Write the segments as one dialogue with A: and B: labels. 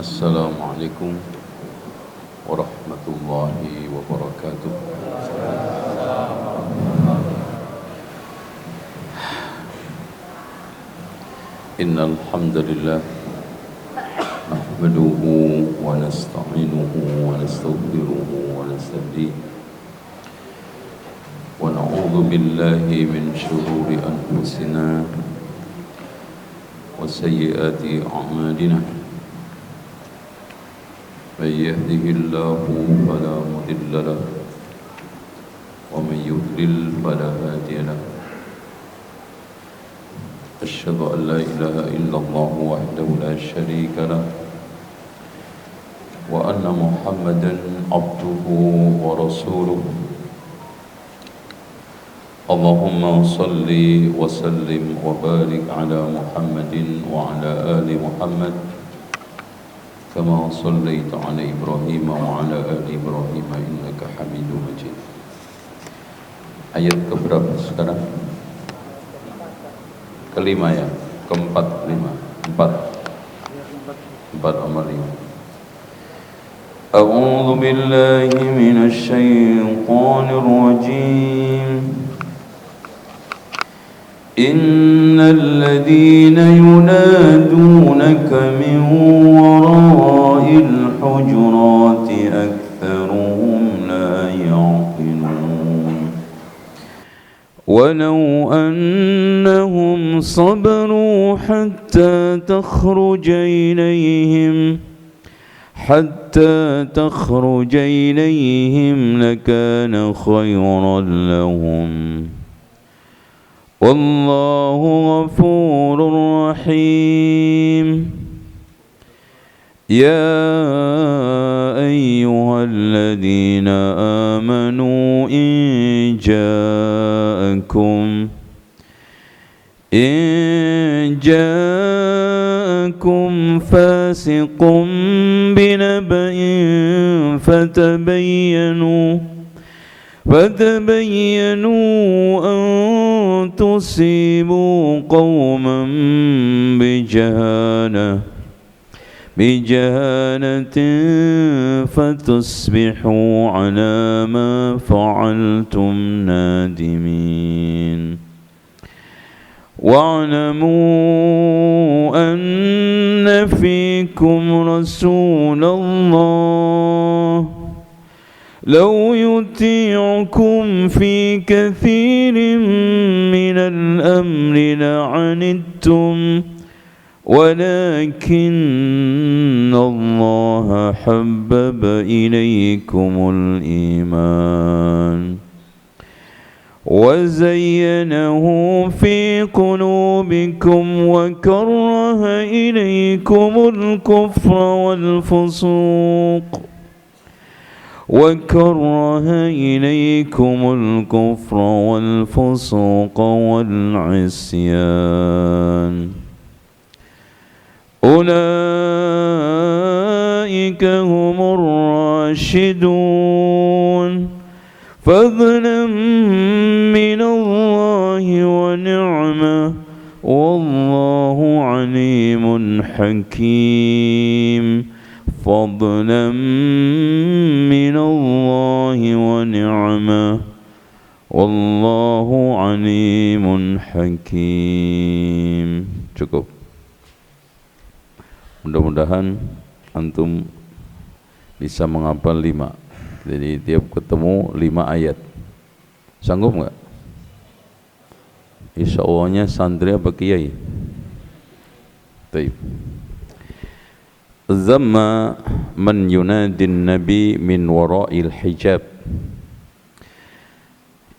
A: Assalamualaikum warahmatullahi wabarakatuh. Innal hamdalillah nahmaduhu wa nasta'inuhu wa nastaghfiruhu wa nastahdihi wa na'udzu billahi min shururi anfusina wa sayyiati a'malina. من يهده الله فلا مضل له ومن يضلل فلا هادي له أشهد أن لا إله إلا الله وحده لا شريك له وأن محمدا عبده ورسوله اللهم صل وسلم وبارك على محمد وعلى آل محمد كما صليت على إبراهيم وعلى آل إبراهيم إنك حميد مجيد. Ayat keberapa sekarang? Kelima ya? Keempat, lima? Empat nomor lima. A'udzu billahi minasy syaithanir rajim. إن الذين ينادونك من وراء الحجرات أكثرهم لا يعقلون ولو أنهم صبروا حتى تخرج إليهم لكان خيرا لهم والله غفور رحيم. يا أيها الذين آمنوا إن جاءكم فاسق بنبأ فتبينوا أن تصيبوا قوما بجهالة فتصبحوا على ما فعلتم نادمين. واعلموا أن فيكم رسول الله لو يطيعكم في كثير من الأمر لعنتم ولكن الله حبب إليكم الإيمان وزينه في قلوبكم وكره إليكم الكفر والفسوق والعصيان أولئك هم الراشدون فضلا من الله ونعمة والله عليم حكيم. فضلا من الله ونعمة والله عليم حكيم. Cukup. Mudah-mudahan antum bisa menghafal 5. Jadi tiap ketemu 5 ayat. Sanggup enggak? Insyaallah santri apa kiai? Baik. Zamma man yunadin nabi min wara'il hijab.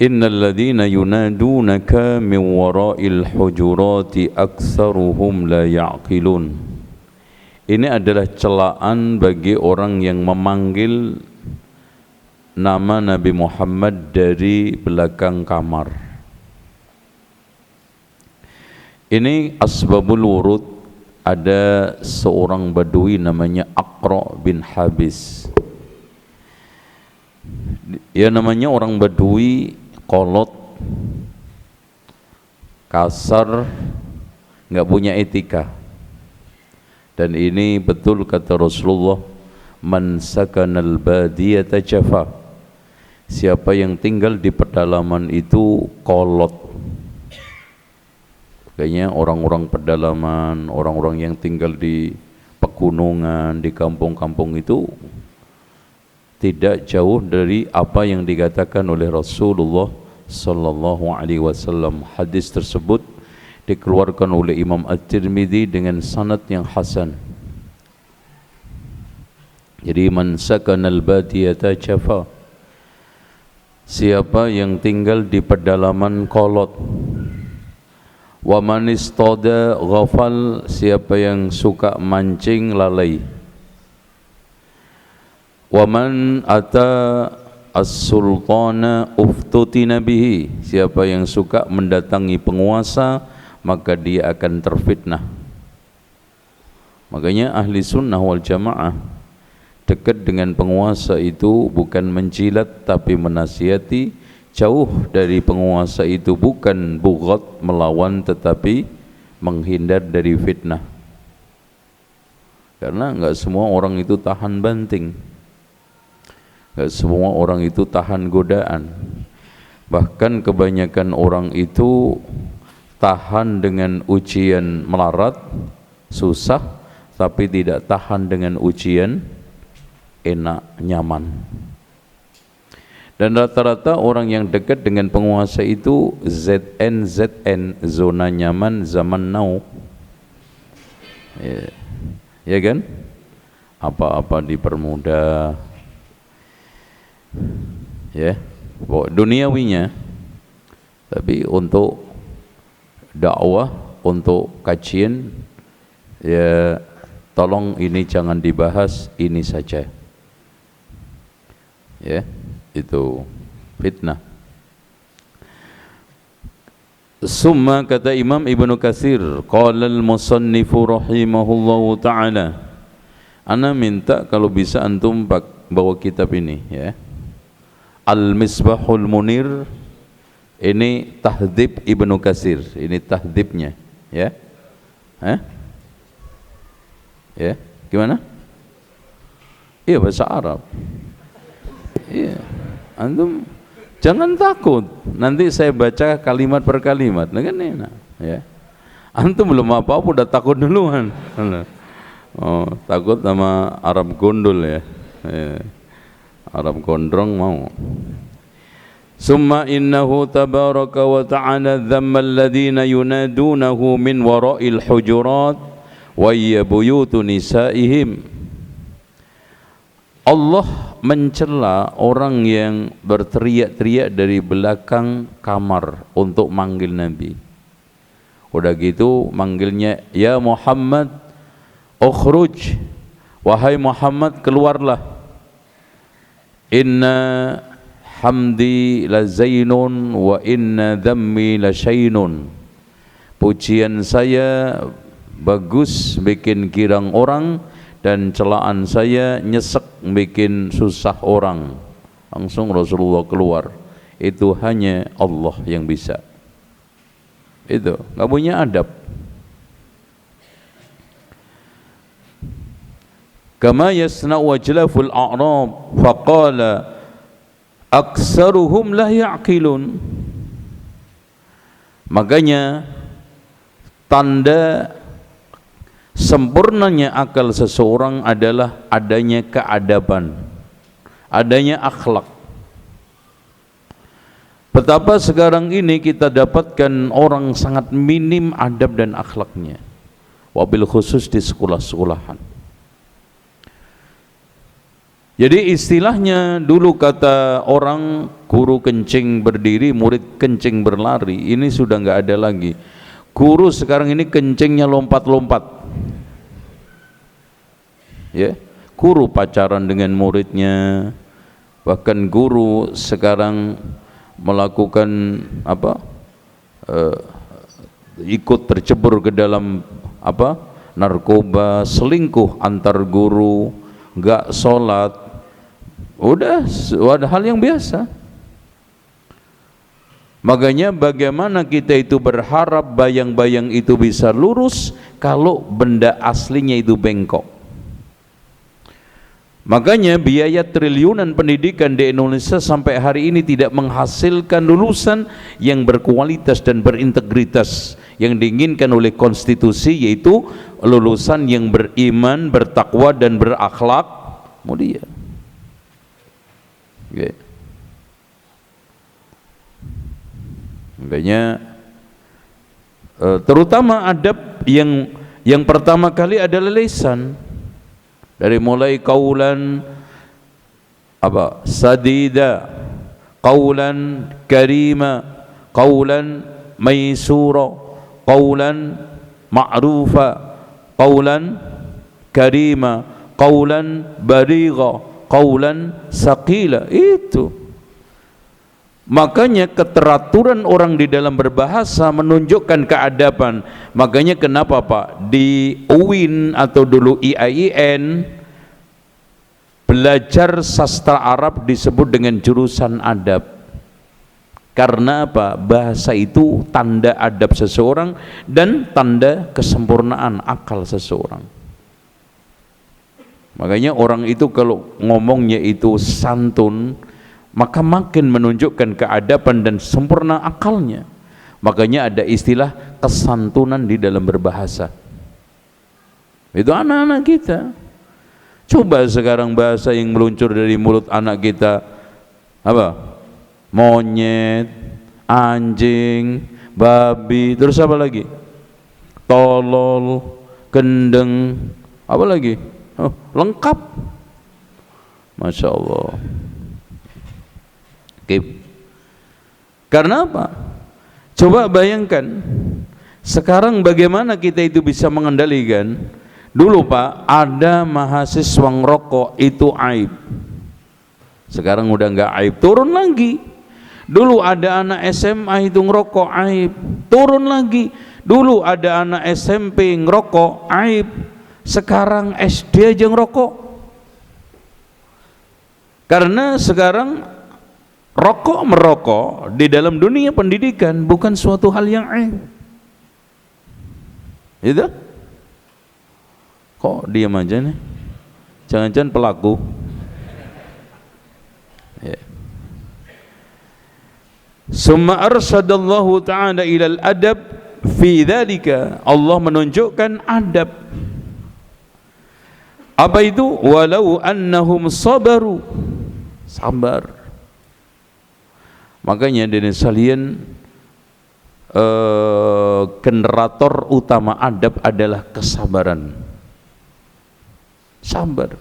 A: Innal ladhina yunadunaka min wara'il hujurati aktsaruhum la ya'qilun. Ini adalah celaan bagi orang yang memanggil nama Nabi Muhammad dari belakang kamar. Ini asbabul wurud. Ada seorang badui namanya Aqra bin Habis. Ya namanya orang badui, kolot, kasar, nggak punya etika. Dan ini betul kata Rasulullah, man sakanal badiyata jafa. Siapa yang tinggal di pedalaman itu kolot. Kayaknya orang-orang pedalaman, orang-orang yang tinggal di pegunungan, di kampung-kampung itu tidak jauh dari apa yang dikatakan oleh Rasulullah sallallahu alaihi wasallam. Hadis tersebut dikeluarkan oleh Imam At-Tirmidzi dengan sanad yang hasan. Jadi man sakanal badiyata jafa. Siapa yang tinggal di pedalaman kolot. Wa man istada ghafal. Siapa yang suka mancing lalai. Wa man ata as-sultana uftutina bihi. Siapa yang suka mendatangi penguasa, maka dia akan terfitnah. Makanya ahli sunnah wal jamaah dekat dengan penguasa itu bukan menjilat tapi menasihati. Jauh dari penguasa itu bukan bughat melawan, tetapi menghindar dari fitnah. Karena enggak semua orang itu tahan banting, enggak semua orang itu tahan godaan. Bahkan kebanyakan orang itu tahan dengan ujian melarat, susah, tapi tidak tahan dengan ujian enak, nyaman. Dan rata-rata orang yang dekat dengan penguasa itu ZN, zona nyaman zaman now. Ya kan? Apa-apa dipermudah. Ya, duniawinya. Tapi untuk dakwah, untuk kajian, ya tolong ini jangan dibahas, ini saja. Ya, itu fitnah. Summa kata Imam Ibnu Katsir, qala al-musannifu rahimahullahu taala. Ana minta kalau bisa antum bawa kitab ini ya. Al-Misbahul Munir. Ini tahdhib Ibnu Katsir, ini tahdhibnya ya. Ya, gimana? Iya bahasa Arab. Iya. Antum jangan takut, nanti saya baca kalimat per kalimat, kan enak ya. Antum belum apa-apa udah takut duluan. Oh, takut sama Arab gondol ya. Arab gondrong mau. Summa innahu tabaraka wa ta'ala dhamma alladhina yunadunahu min wara'il hujurat wa hiya buyutu nisaihim. Allah mencela orang yang berteriak-teriak dari belakang kamar untuk manggil Nabi. Udah gitu manggilnya, ya Muhammad ukhruj, wahai Muhammad keluarlah. Inna hamdi la zainun wa inna dhammi la syainun. Pujian saya bagus bikin girang orang, dan celaan saya nyesek bikin susah orang. Langsung Rasulullah keluar. Itu hanya Allah yang bisa. Itu nggak punya adab. Kama yasna'u wajlaful a'rab faqala aksaruhum la ya'qilun. Makanya tanda sempurnanya akal seseorang adalah adanya keadaban, adanya akhlak. Betapa sekarang ini kita dapatkan orang sangat minim adab dan akhlaknya, wabil khusus di sekolah-sekolahan. Jadi istilahnya dulu kata orang, guru kencing berdiri, murid kencing berlari. Ini sudah nggak ada lagi. Guru sekarang ini kencingnya lompat-lompat. Ya, guru pacaran dengan muridnya, bahkan guru sekarang melakukan ikut tercebur ke dalam narkoba, selingkuh antar guru, nggak sholat, udah hal yang biasa. Makanya bagaimana kita itu berharap bayang-bayang itu bisa lurus kalau benda aslinya itu bengkok. Makanya biaya triliunan pendidikan di Indonesia sampai hari ini tidak menghasilkan lulusan yang berkualitas dan berintegritas yang diinginkan oleh konstitusi, yaitu lulusan yang beriman, bertakwa dan berakhlak mulia. Okay. Makanya terutama adab yang pertama kali adalah lisan. Dari mulai qaulan sadida, qaulan karima, qaulan maisura, qaulan ma'rufa, qaulan karima, qaulan baligha, qaulan saqila. Itu makanya keteraturan orang di dalam berbahasa menunjukkan keadaban. Makanya kenapa Pak di UIN atau dulu IAIN belajar sastra Arab disebut dengan jurusan adab. Karena apa? Bahasa itu tanda adab seseorang dan tanda kesempurnaan akal seseorang. Makanya orang itu kalau ngomongnya itu santun, maka makin menunjukkan keadaban dan sempurna akalnya. Makanya ada istilah kesantunan di dalam berbahasa. Itu anak-anak kita. Coba sekarang bahasa yang meluncur dari mulut anak kita apa? Monyet, anjing, babi, terus apa lagi? Tolol, gendeng, apa lagi? Oh, lengkap. Masya Allah. Karena apa? Coba bayangkan sekarang bagaimana kita itu bisa mengendalikan. Dulu Pak ada mahasiswa ngerokok itu aib, sekarang udah nggak aib, turun lagi. Dulu ada anak SMA itu ngerokok aib, turun lagi. Dulu ada anak SMP ngerokok aib, sekarang SD aja ngerokok. Karena sekarang rokok merokok di dalam dunia pendidikan bukan suatu hal yang aib. Itu? Kok diam aja nih? Jangan-jangan pelaku. Ya. Summa arsadallahu ta'ala ilal adab fi dzalika. Allah menunjukkan adab. Apa itu? Walau annahum sabaru. Sabar. Makanya dari sekalian generator utama adab adalah kesabaran. Sabar.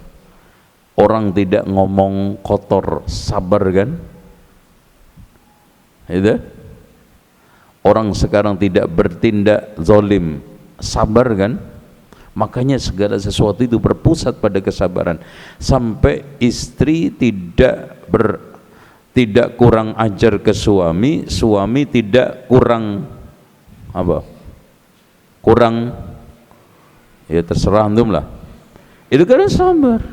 A: Orang tidak ngomong kotor, sabar kan? Itu. Orang sekarang tidak bertindak zalim, sabar kan? Makanya segala sesuatu itu berpusat pada kesabaran. Sampai istri tidak kurang ajar ke suami, suami tidak kurang apa? Kurang, ya terserah antum lah. Itu karena sabar.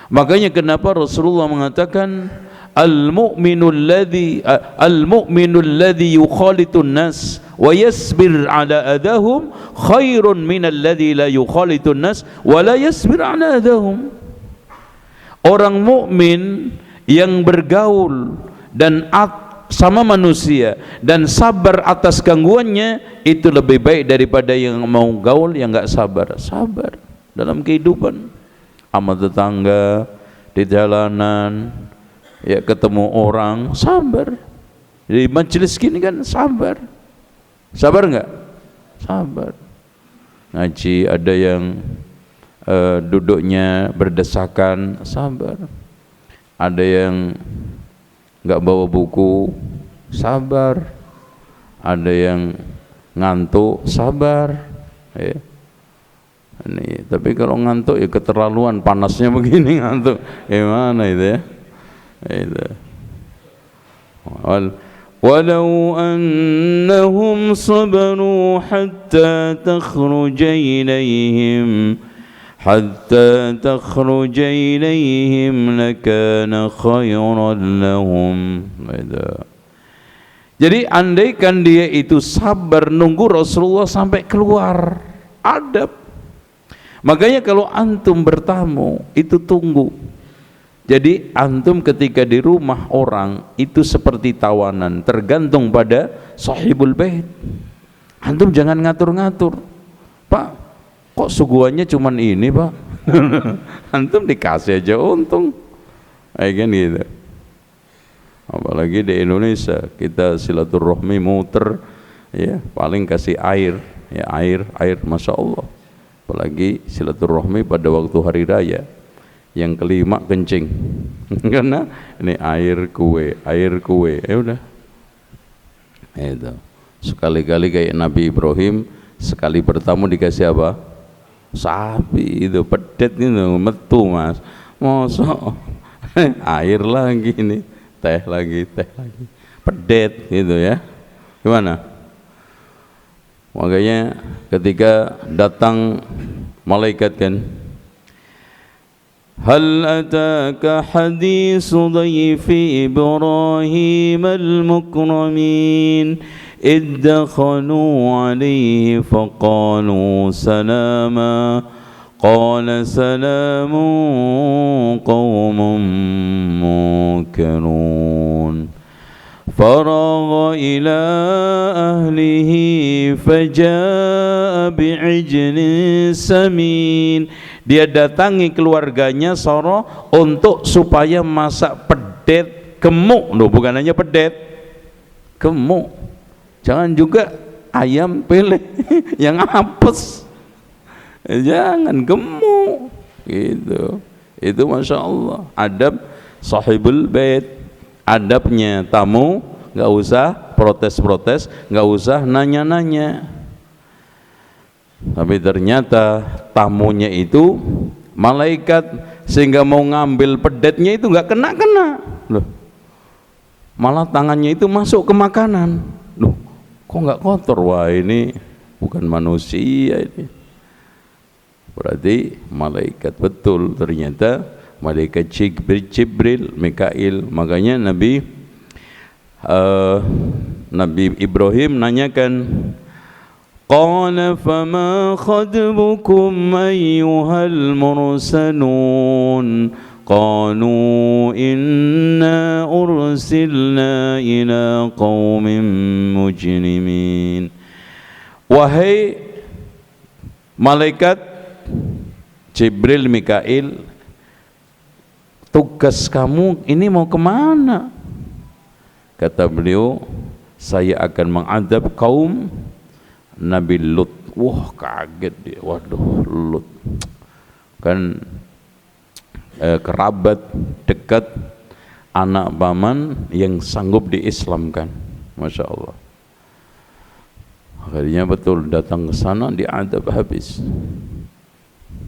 A: Makanya kenapa Rasulullah mengatakan al-mu'minu alladhi yukhalitun nas wa yasbir ala adahum khairun min alladhi la yukhalitun nas wa la yasbir ala adahum. Orang mukmin yang bergaul dan sama manusia dan sabar atas gangguannya itu lebih baik daripada yang mau gaul yang enggak sabar. Sabar dalam kehidupan, sama tetangga, di jalanan, ya ketemu orang, sabar. Di majelis gini kan sabar. Sabar enggak? Sabar. Ngaji ada yang duduknya berdesakan, sabar. Ada yang nggak bawa buku, sabar. Ada yang ngantuk, sabar. Ya. Ini, tapi kalau ngantuk ya keterlaluan, panasnya begini ngantuk. Gimana itu ya? Itu. Walau annahum sabaru hatta takhruja ilaihim حتى تخرج إليهم لكان خيرا لهم. Jadi andaikan dia itu sabar nunggu Rasulullah sampai keluar, adab. Makanya kalau antum bertamu itu tunggu. Jadi antum ketika di rumah orang itu seperti tawanan, tergantung pada sahibul bait. Antum jangan ngatur-ngatur. Pak, kok suguhannya cuman ini, Pak? Antum dikasih aja untung. Kayak kan gitu. Apalagi di Indonesia kita silaturahmi muter, ya paling kasih air, ya air, masya Allah. Apalagi silaturahmi pada waktu hari raya, yang kelima kencing, karena ini air kue, ya udah. Itu sekali-kali kayak Nabi Ibrahim sekali bertamu dikasih apa? Sapi itu pedet itu metu mas, mosok air lagi nih. Teh lagi, pedet gitu ya. Gimana? Makanya ketika datang malaikat kan, hal ataka haditsu dhayfi Ibrahim al-mukramin idh dakhalu alayhi faqalu salama qala salamun qaumun munkarun faragha ila ahlihi faja'a bi'ijlin samin. Dia datangi keluarganya soro untuk supaya masak pedet gemuk. Loh, bukan hanya pedet, gemuk. Jangan juga ayam pele yang apes. Jangan gemuk gitu. Itu masya Allah adab sahibul bait. Adabnya tamu nggak usah protes-protes, nggak usah nanya-nanya. Tapi ternyata tamunya itu malaikat, sehingga mau ngambil pedetnya itu nggak kena. Loh, malah tangannya itu masuk ke makanan. Loh, kok nggak kotor? Wah, ini bukan manusia ini. Berarti malaikat betul ternyata, malaikat Jibril, Mikail. Makanya Nabi Ibrahim nanyakan, qala fama khadbukum ayyuhal mursalun qalu inna ursilna ila qaumin mujrimin. Wahai malaikat Jibril, Mikail, tugas kamu ini mau kemana? Kata beliau, saya akan mengadab kaum Nabi Lut. Wah, kaget dia. Waduh, Lut kan kerabat dekat anak paman yang sanggup diislamkan, masya Allah. Akhirnya betul datang ke sana, diadab habis.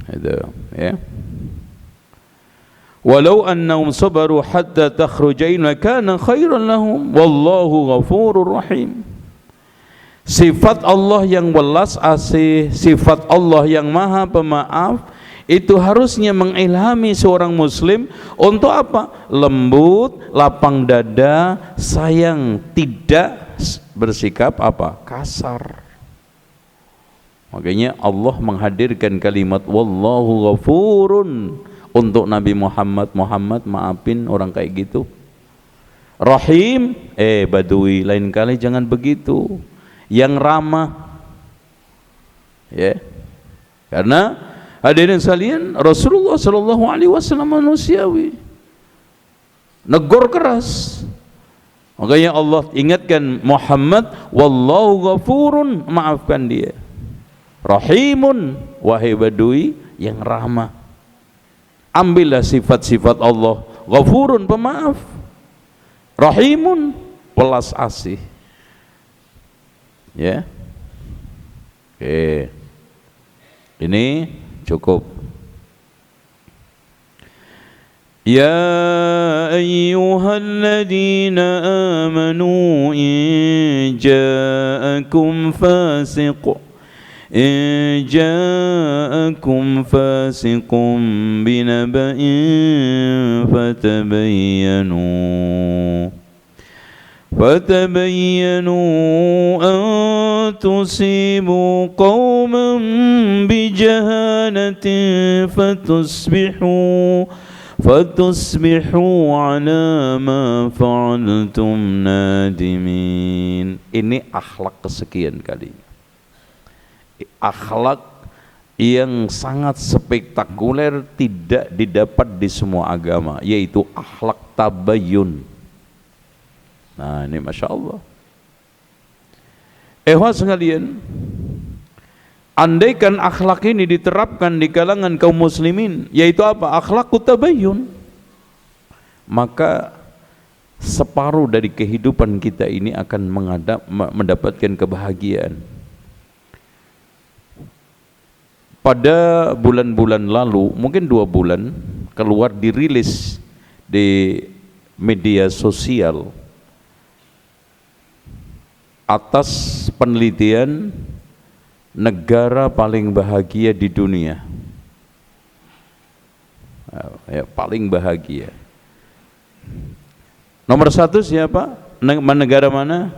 A: Itu ya. Walau annahum sabaru hatta takhrujain kana khairan lahum wallahu ghafurur rahim. Sifat Allah yang welas asih, sifat Allah yang maha pemaaf, itu harusnya mengilhami seorang muslim untuk apa? Lembut, lapang dada, sayang, tidak bersikap apa? Kasar. Makanya Allah menghadirkan kalimat wallahu ghafurun untuk Nabi Muhammad. Muhammad maafin orang kayak gitu. Rahim, Badui, lain kali jangan begitu. Yang ramah, ya. Karena hadirin sekalian, Rasulullah Shallallahu Alaihi Wasallam manusiawi, negor keras. Makanya Allah ingatkan Muhammad, wallahu ghafurun, maafkan dia. Rahimun, wahai Badui yang ramah. Ambillah sifat-sifat Allah. Ghafurun, pemaaf. Rahimun, welas asih. Ya. Oke. Ini cukup. Ya ayyuhalladzina amanu in ja'akum fasiqun binaba'in fatabayyanu فتبينوا أن تصيبوا قوما بجهالة فتصبحوا على ما فعلتم نادمين. Ini akhlak kesekian kali, akhlak yang sangat spektakuler, tidak didapat di semua agama, yaitu akhlak tabayyun. Nah ini Masya Allah. Ehwat sekalian, andaikan akhlak ini diterapkan di kalangan kaum muslimin, yaitu apa? Akhlakut tabayyun, maka separuh dari kehidupan kita ini akan mendapatkan kebahagiaan. Pada bulan-bulan lalu, mungkin 2 bulan, keluar dirilis di media sosial atas penelitian negara paling bahagia di dunia. Ya, paling bahagia. Nomor 1 siapa? Negara mana?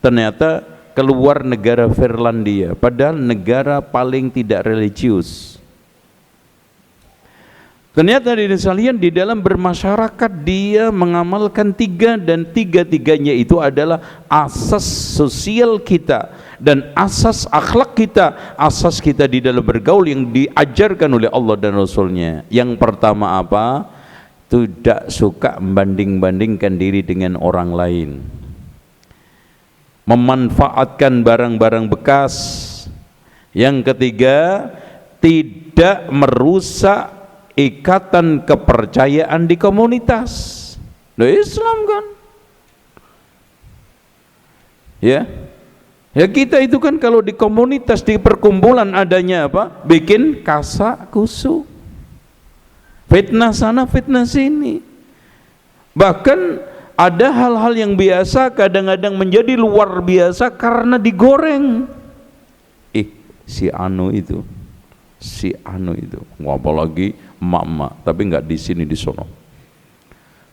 A: Ternyata keluar negara Finlandia, padahal negara paling tidak religius. Ternyata di dalam bermasyarakat dia mengamalkan 3, dan 3-3-nya itu adalah asas sosial kita dan asas akhlak kita, asas kita di dalam bergaul yang diajarkan oleh Allah dan Rasulnya. Yang pertama apa? Tidak suka membanding-bandingkan diri dengan orang lain, memanfaatkan barang-barang bekas. Yang ketiga, tidak merusak ikatan kepercayaan di komunitas. Nah, Islam kan ya kita itu kan kalau di komunitas, di perkumpulan adanya apa? Bikin kasak kusuk, fitnah sana fitnah sini. Bahkan ada hal-hal yang biasa kadang-kadang menjadi luar biasa karena digoreng. Si anu itu, apalagi emak-emak, tapi nggak di sini, di sono.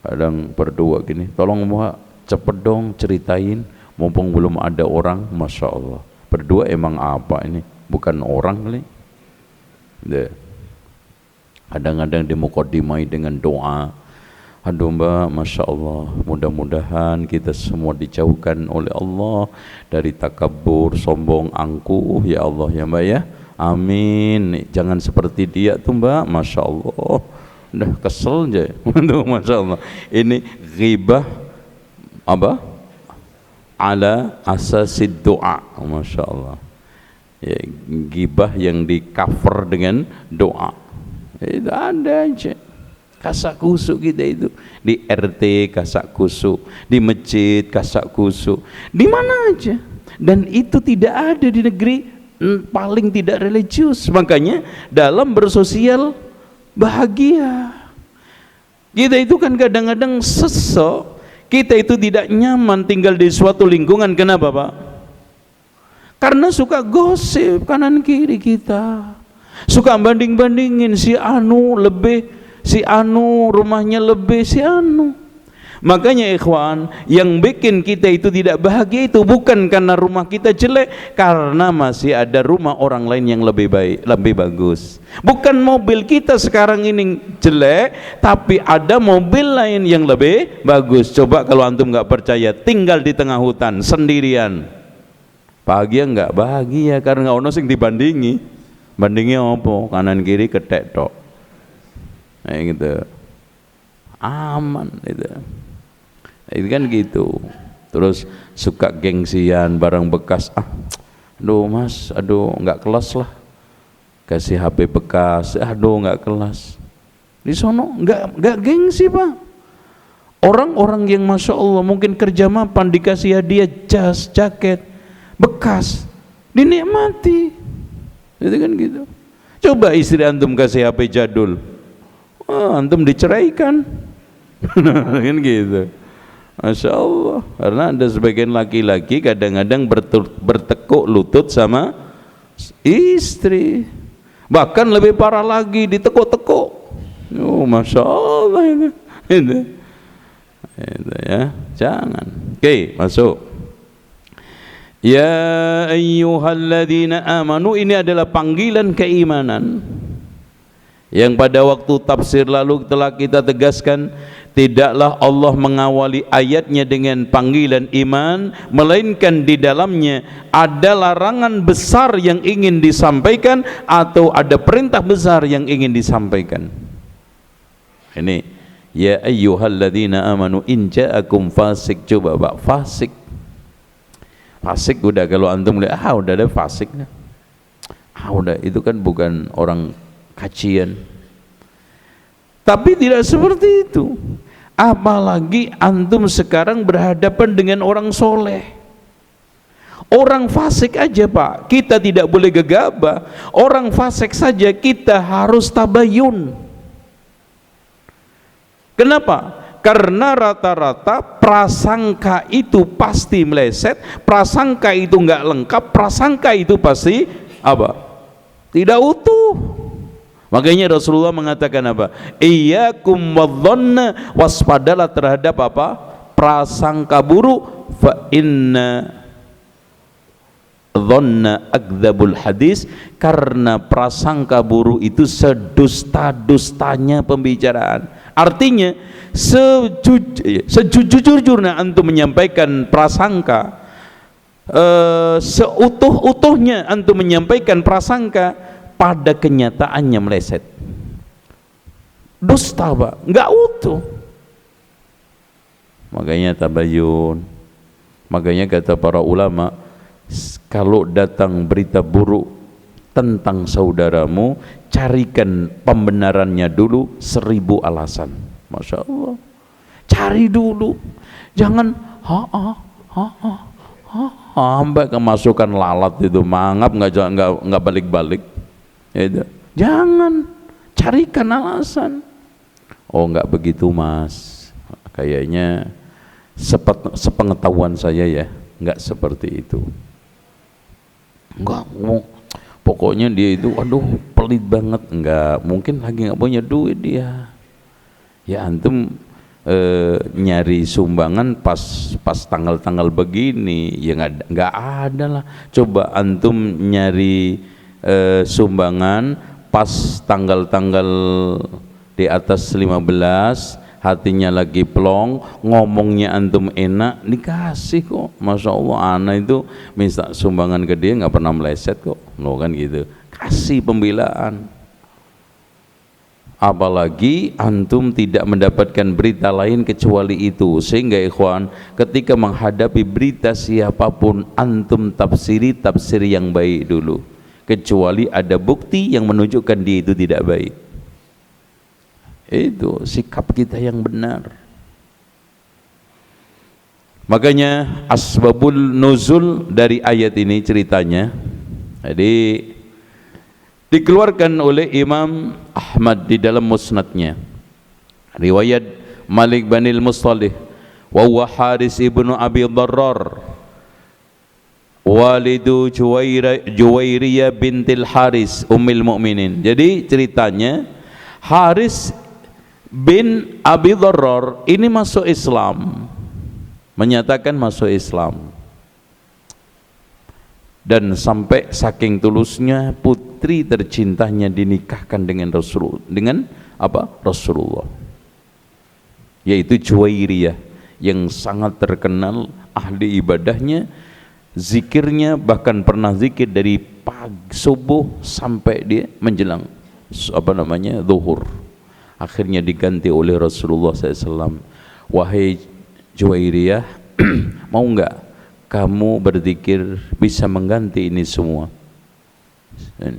A: Kadang berdua gini, tolong Mbak cepet dong ceritain, mumpung belum ada orang. Masya Allah, berdua emang apa ini? Bukan orang kali. Kadang-kadang dimukadimai dengan doa. Aduh Mbak, Masya Allah, mudah-mudahan kita semua dijauhkan oleh Allah dari takabur, sombong, angkuh, ya Allah ya Mbak ya. Amin. Jangan seperti dia tuh Mbak, Masya Allah. Udah kesel aja. Masya Allah. Ini ghibah apa? Ala asasid doa. Masya Allah. Ya, ghibah yang di cover dengan doa. Itu ada aja. Kasak kusuk kita itu di RT kasak kusuk, di masjid kasak kusuk, di mana aja. Dan itu tidak ada di negeri paling tidak religius. Makanya dalam bersosial bahagia. Kita itu kan kadang-kadang sesek, kita itu tidak nyaman tinggal di suatu lingkungan. Kenapa Pak? Karena suka gosip kanan kiri kita, suka banding-bandingin si anu lebih, si anu rumahnya lebih, si anu. Makanya ikhwan, yang bikin kita itu tidak bahagia itu bukan karena rumah kita jelek, karena masih ada rumah orang lain yang lebih baik, lebih bagus. Bukan mobil kita sekarang ini jelek, tapi ada mobil lain yang lebih bagus. Coba kalau antum nggak percaya, tinggal di tengah hutan sendirian, bahagia nggak? Bahagia, karena nggak ono sing dibandingi. Bandingnya apa? Kanan kiri ketek tok. Nah gitu, aman itu. Itu kan gitu. Terus suka gengsian barang bekas. Aduh mas, aduh nggak kelas lah, kasih HP bekas. Aduh nggak kelas. Di sono nggak gengsi Pak. Orang-orang yang Masya Allah mungkin kerja mapan dikasih hadiah jas, jaket bekas, dinikmati. Itu kan gitu. Coba istri antum kasih HP jadul, antum diceraikan. Kan gitu. Masya Allah. Karena ada sebagian laki-laki kadang-kadang bertekuk lutut sama istri, bahkan lebih parah lagi ditekuk-tekuk. Masya Allah itu ya. Jangan. Oke, masuk. Ya ayyuhalladzina amanu, ini adalah panggilan keimanan yang pada waktu tafsir lalu telah kita tegaskan, tidaklah Allah mengawali ayatnya dengan panggilan iman, melainkan di dalamnya ada larangan besar yang ingin disampaikan atau ada perintah besar yang ingin disampaikan. Ini ya ayyuhalladzina amanu in ja'akum fasik, coba Pak, fasik. Fasik udah, kalau antum lihat udah ada fasik, udah itu kan bukan orang kajian. Tapi tidak seperti itu. Apalagi antum sekarang berhadapan dengan orang soleh. Orang fasik aja Pak, kita tidak boleh gegabah. Orang fasik saja kita harus tabayun. Kenapa? Karena rata-rata prasangka itu pasti meleset, prasangka itu enggak lengkap, prasangka itu pasti apa? Tidak utuh. Makanya Rasulullah mengatakan apa? Iyyakum wadhanna, waspadalah terhadap apa? Prasangka buruk, fa inna dhanna akdzabul hadis, karena prasangka buruk itu sedusta-dustanya pembicaraan. Artinya sejujur-jujurnya antum menyampaikan prasangka, seutuh-utuhnya antum menyampaikan prasangka, pada kenyataannya meleset, dusta Pak, nggak utuh. Makanya tabayun. Makanya kata para ulama, kalau datang berita buruk tentang saudaramu, carikan pembenarannya dulu 1000 alasan. Masya Allah, cari dulu, jangan sampai kemasukan lalat itu, mangap nggak balik-balik. Jangan, carikan alasan. Oh nggak begitu Mas, kayaknya sepengetahuan saya ya nggak seperti itu. Enggak, pokoknya dia itu aduh pelit banget. Enggak, mungkin lagi nggak punya duit dia. Ya antum nyari sumbangan pas tanggal-tanggal begini ya nggak ada lah. Coba antum nyari sumbangan pas tanggal-tanggal di atas 15, hatinya lagi plong, ngomongnya antum enak, dikasih kok. Masya Allah, anak itu minta sumbangan ke dia nggak pernah meleset kok, lo kan gitu, kasih pembelaan. Apalagi antum tidak mendapatkan berita lain kecuali itu, sehingga ikhwan, ketika menghadapi berita siapapun antum tafsir yang baik dulu, kecuali ada bukti yang menunjukkan dia itu tidak baik. Itu sikap kita yang benar. Makanya asbabul nuzul dari ayat ini ceritanya, jadi dikeluarkan oleh Imam Ahmad di dalam musnadnya, riwayat Malik bin Mustalih wa huwa Haris ibnu Abi Dharrar walidu Juwairiyah bintil Haris ummil mu'minin. Jadi ceritanya Haris bin Abi Dharrar ini masuk Islam, menyatakan masuk Islam, dan sampai saking tulusnya putri tercintanya dinikahkan dengan Rasulullah, yaitu Juwairiyah, yang sangat terkenal ahli ibadahnya, zikirnya bahkan pernah zikir dari pagi subuh sampai dia menjelang zuhur. Akhirnya diganti oleh Rasulullah SAW. Wahai Juwairiyah, mau enggak kamu berzikir bisa mengganti ini semua?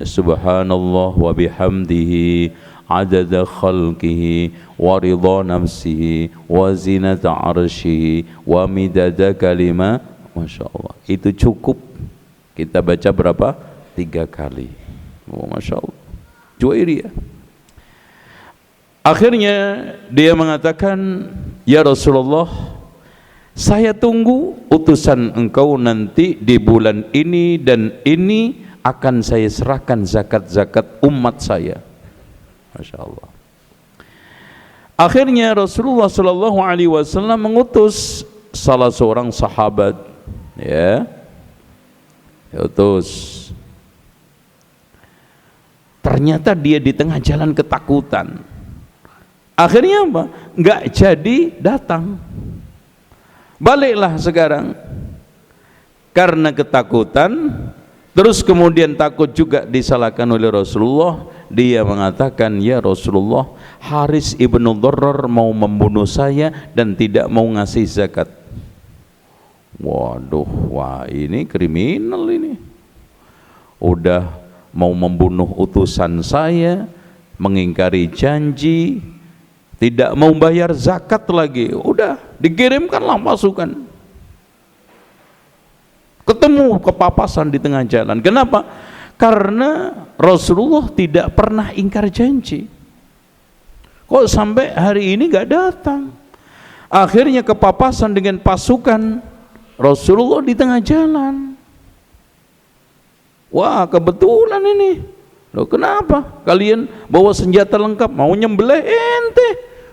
A: Subhanallah wa bihamdihi adada khalqihi wa ridha nafsihi wa zinata arshihi wa midada kalima. Masya Allah, itu cukup kita baca berapa? 3 kali. Oh, Masya Allah, Juwairiyah. Akhirnya dia mengatakan, ya Rasulullah, saya tunggu utusan engkau nanti di bulan ini dan ini akan saya serahkan zakat-zakat umat saya. Masya Allah. Akhirnya Rasulullah SAW mengutus salah seorang sahabat, ya, diutus. Ternyata dia di tengah jalan ketakutan. Akhirnya apa? Nggak jadi datang. Baliklah sekarang karena ketakutan. Terus kemudian takut juga disalahkan oleh Rasulullah. Dia mengatakan, ya Rasulullah, Haris ibnu Dharrar mau membunuh saya dan tidak mau ngasih zakat. Waduh, wah ini kriminal ini. Udah mau membunuh utusan saya, mengingkari janji, tidak mau bayar zakat lagi. Udah dikirimkanlah pasukan. Ketemu kepapasan di tengah jalan. Kenapa? Karena Rasulullah tidak pernah ingkar janji. Kok sampai hari ini gak datang? Akhirnya kepapasan dengan pasukan Rasulullah di tengah jalan. Wah, kebetulan ini. Loh, kenapa? Kalian bawa senjata lengkap, mau nyembelih ente?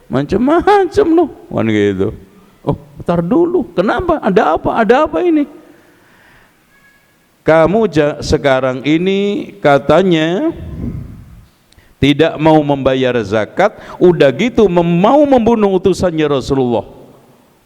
A: Macam-macam loh. Kan gitu. Oh, bentar dulu. Kenapa? Ada apa? Ada apa ini? Kamu sekarang ini katanya tidak mau membayar zakat, udah gitu mau membunuh utusannya Rasulullah.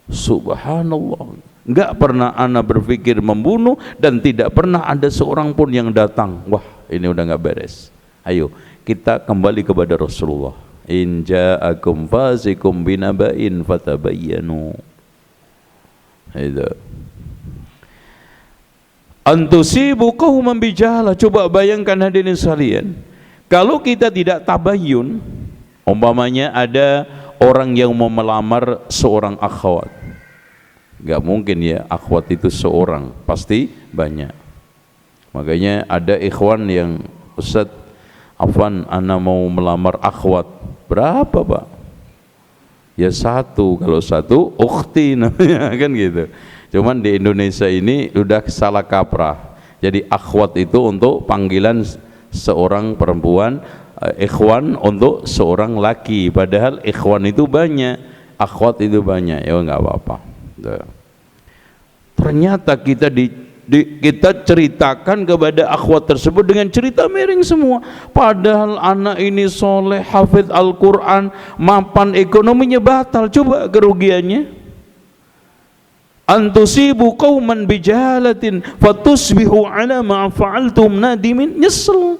A: Subhanallah, nggak pernah ana berpikir membunuh dan tidak pernah ada seorang pun yang datang. Wah, ini udah nggak beres. Ayo kita kembali kepada Rasulullah. In ja'akum fasikum binaba'in fatabayyanu. Itu. Antusibu qauman bijahalah. Coba bayangkan hadirin sekalian, kalau kita tidak tabayyun, umpamanya ada orang yang mau melamar seorang akhwat, nggak mungkin ya akhwat itu seorang, pasti banyak. Makanya ada ikhwan yang, Ustaz Afwan, ana mau melamar akhwat, berapa Pak? Ya satu, kalau satu ukhti namanya, kan gitu. Cuman di Indonesia ini udah salah kaprah. Jadi akhwat itu untuk panggilan seorang perempuan, ikhwan untuk seorang laki. Padahal ikhwan itu banyak, akhwat itu banyak. Ya nggak apa-apa. Ternyata kita ceritakan kepada akhwat tersebut dengan cerita miring semua. Padahal anak ini soleh, hafidh Al-Quran, mapan, ekonominya batal. Coba kerugiannya. Antusibu qauman bijahalatin fatusbihu ala ma fa'altum nadimin. Nyesel.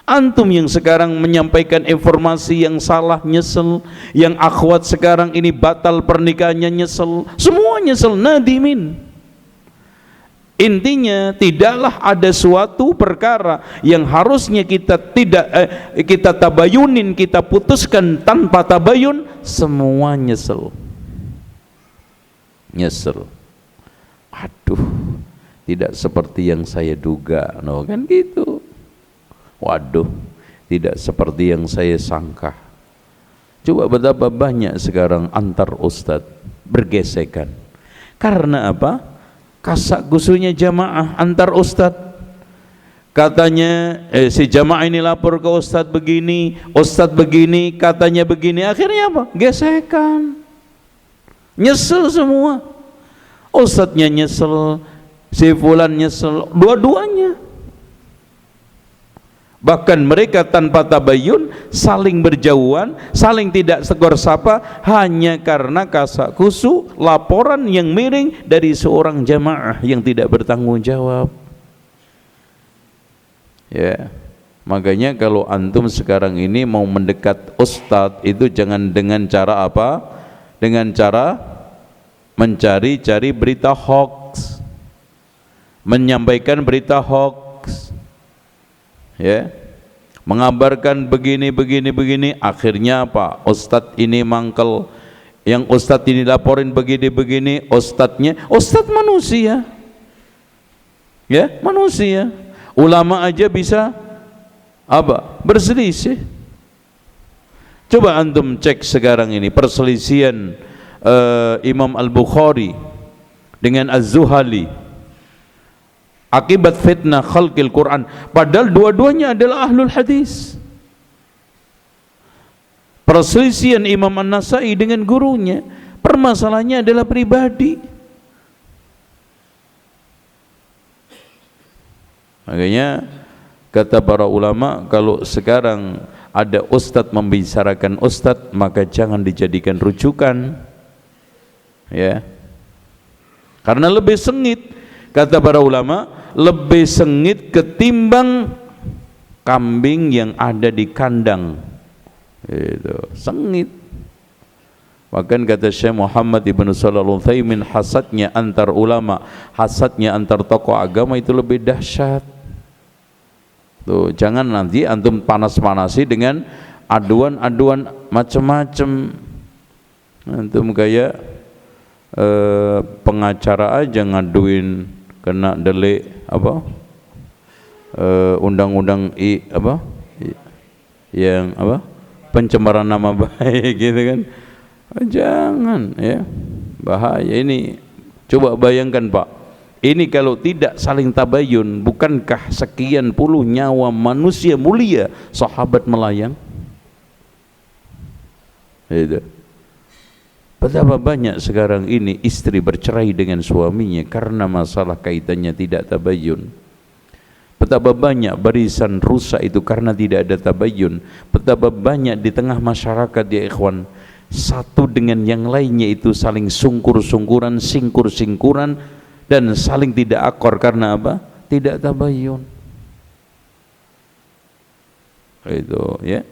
A: Antum yang sekarang menyampaikan informasi yang salah nyesel, yang akhwat sekarang ini batal pernikahannya nyesel, semua nyesel, nadimin. Intinya tidaklah ada suatu perkara yang harusnya kita kita tabayunin, kita putuskan tanpa tabayun, semua nyesel. Nyesel. Aduh, tidak seperti yang saya duga. No, kan gitu. Waduh, tidak seperti yang saya sangka. Coba betapa banyak sekarang antar ustadz bergesekan. Karena apa? Kasak gusunya jamaah antar ustadz. Katanya si jamaah ini lapor ke ustadz begini, katanya begini. Akhirnya apa? Gesekan. Nyesel semua. Ustadznya nyesel, si fulan nyesel, dua-duanya. Bahkan mereka tanpa tabayun saling berjauhan, saling tidak tegur sapa hanya karena kasak kusu laporan yang miring dari seorang jamaah yang tidak bertanggung jawab. Ya, makanya kalau antum sekarang ini mau mendekat ustadz itu jangan dengan cara apa? Dengan cara mencari-cari berita hoax, menyampaikan berita hoax, ya, mengabarkan begini, akhirnya apa? Ustadz ini mangkel, yang ustadz ini laporin begini, ustadz manusia, ya, manusia. Ulama aja bisa apa? Berselisih. Coba antum cek sekarang ini perselisihan Imam Al-Bukhari dengan Az-Zuhali akibat fitnah khalqil Quran, padahal dua-duanya adalah ahlul hadis. Perselisihan Imam An-Nasai dengan gurunya, permasalahannya adalah pribadi. Makanya kata para ulama, kalau sekarang ada ustadz membicarakan ustadz, maka jangan dijadikan rujukan, ya, karena lebih sengit. Kata para ulama, lebih sengit ketimbang kambing yang ada di kandang. Itu sengit. Bahkan kata Syekh Muhammad ibn Shalih Al-Utsaimin, hasadnya antar ulama, hasadnya antar tokoh agama itu lebih dahsyat. Tuh, jangan nanti antum panas-panasi dengan aduan-aduan macam-macam. Antum kayak pengacara aja ngaduin kena delik apa? Undang-undang yang apa? Pencemaran nama baik gitu kan. Jangan, ya, bahaya ini. Coba bayangkan Pak, ini kalau tidak saling tabayun, bukankah sekian puluh nyawa manusia mulia sahabat melayang? Itu. Betapa banyak sekarang ini istri bercerai dengan suaminya karena masalah kaitannya tidak tabayun. Betapa banyak barisan rusak itu karena tidak ada tabayun. Betapa banyak di tengah masyarakat, ya ikhwan, satu dengan yang lainnya itu saling sungkur-sungkuran, singkur-singkuran, dan saling tidak akor karena apa? Tidak tabayun. Itu, ya.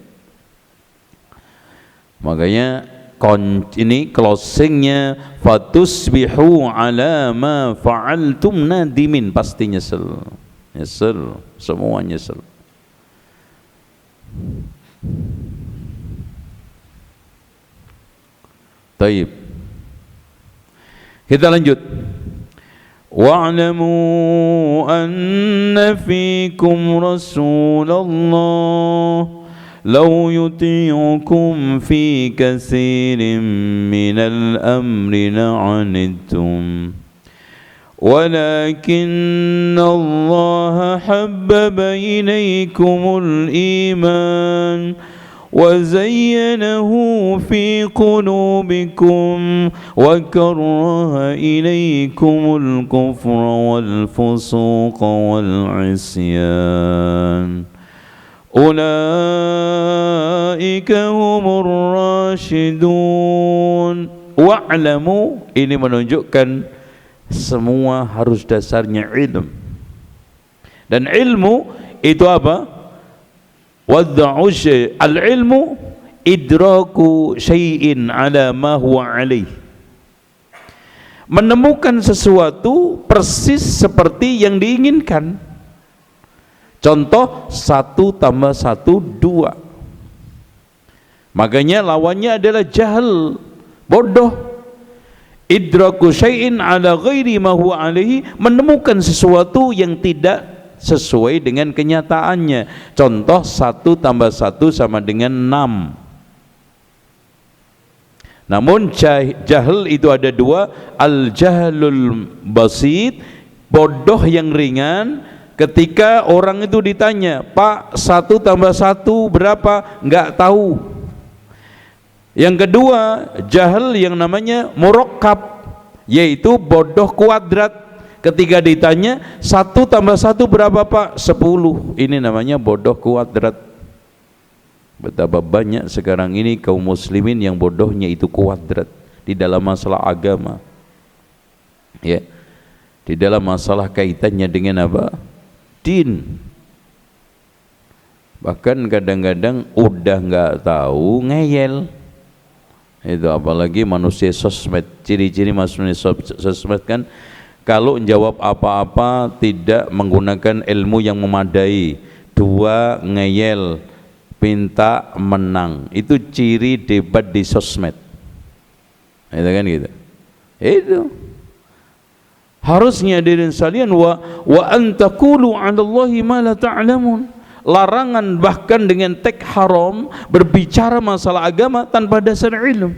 A: Makanya ini closingnya, fatusbihu ala ma fa'altum nadimin, pasti nyesel, semua nyesel. Taib. Kita lanjut. Wa'lamu anna fikum Rasulullah law yuti'ukum fi katsirin minal amri la'anittum walakinna Allah habbaba ilaykumul iman وزينه في قلوبكم وكره إليكم الكفر والفسوق والعصيان أولئك هم الراشدون. Wa'lamu, ini menunjukkan semua harus dasarnya ilmu. Dan ilmu itu apa? Wadda'u al-ilmu idraku syai'in ala ma huwa alaih, menemukan sesuatu persis seperti yang diinginkan. Contoh 1 tambah 1 2. Makanya lawannya adalah jahil, bodoh. Idraku syai'in ala ghairi ma huwa alaihi, menemukan sesuatu yang tidak sesuai dengan kenyataannya. Contoh 1 tambah 1 sama dengan 6. Namun jahil itu ada 2, al-jahlul basit, bodoh yang ringan. Ketika orang itu ditanya, Pak, 1 tambah 1 berapa? Enggak tahu. Yang kedua, jahil yang namanya murakkab, yaitu bodoh kuadrat. Ketika ditanya 1 tambah 1 berapa Pak? 10. Ini namanya bodoh kuadrat. Betapa banyak sekarang ini kaum muslimin yang bodohnya itu kuadrat di dalam masalah agama, ya, di dalam masalah kaitannya dengan apa? Din. Bahkan kadang-kadang udah nggak tahu ngeyel. Itu apalagi manusia sosmed. Ciri-ciri manusia sosmed kan, kalau menjawab apa-apa tidak menggunakan ilmu yang memadai. 2, ngeyel, minta menang. Itu ciri debat di sosmed. Itu kan gitu. Itu harusnya hadirin sekalian, wa antaqulu 'alallahi ma la ta'lamun. Larangan bahkan dengan teks haram berbicara masalah agama tanpa dasar ilmu.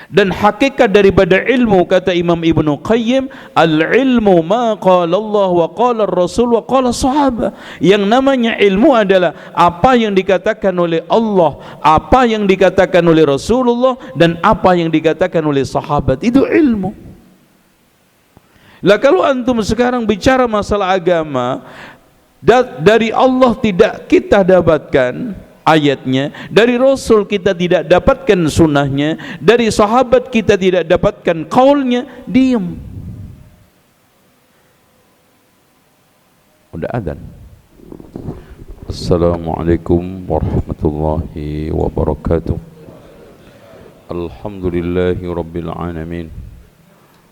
A: Dan hakikat daripada ilmu, kata Imam Ibnu Qayyim, al-ilmu ma qala Allah wa qala Rasul wa qala sahabat. Yang namanya ilmu adalah apa yang dikatakan oleh Allah, apa yang dikatakan oleh Rasulullah, dan apa yang dikatakan oleh sahabat. Itu ilmu. Lah kalau antum sekarang bicara masalah agama, dari Allah tidak kita dapatkan ayatnya, dari Rasul kita tidak dapatkan sunnahnya, dari sahabat kita tidak dapatkan qaulnya, diam. Udah adzan. Assalamualaikum warahmatullahi wabarakatuh. Alhamdulillahi rabbil alamin.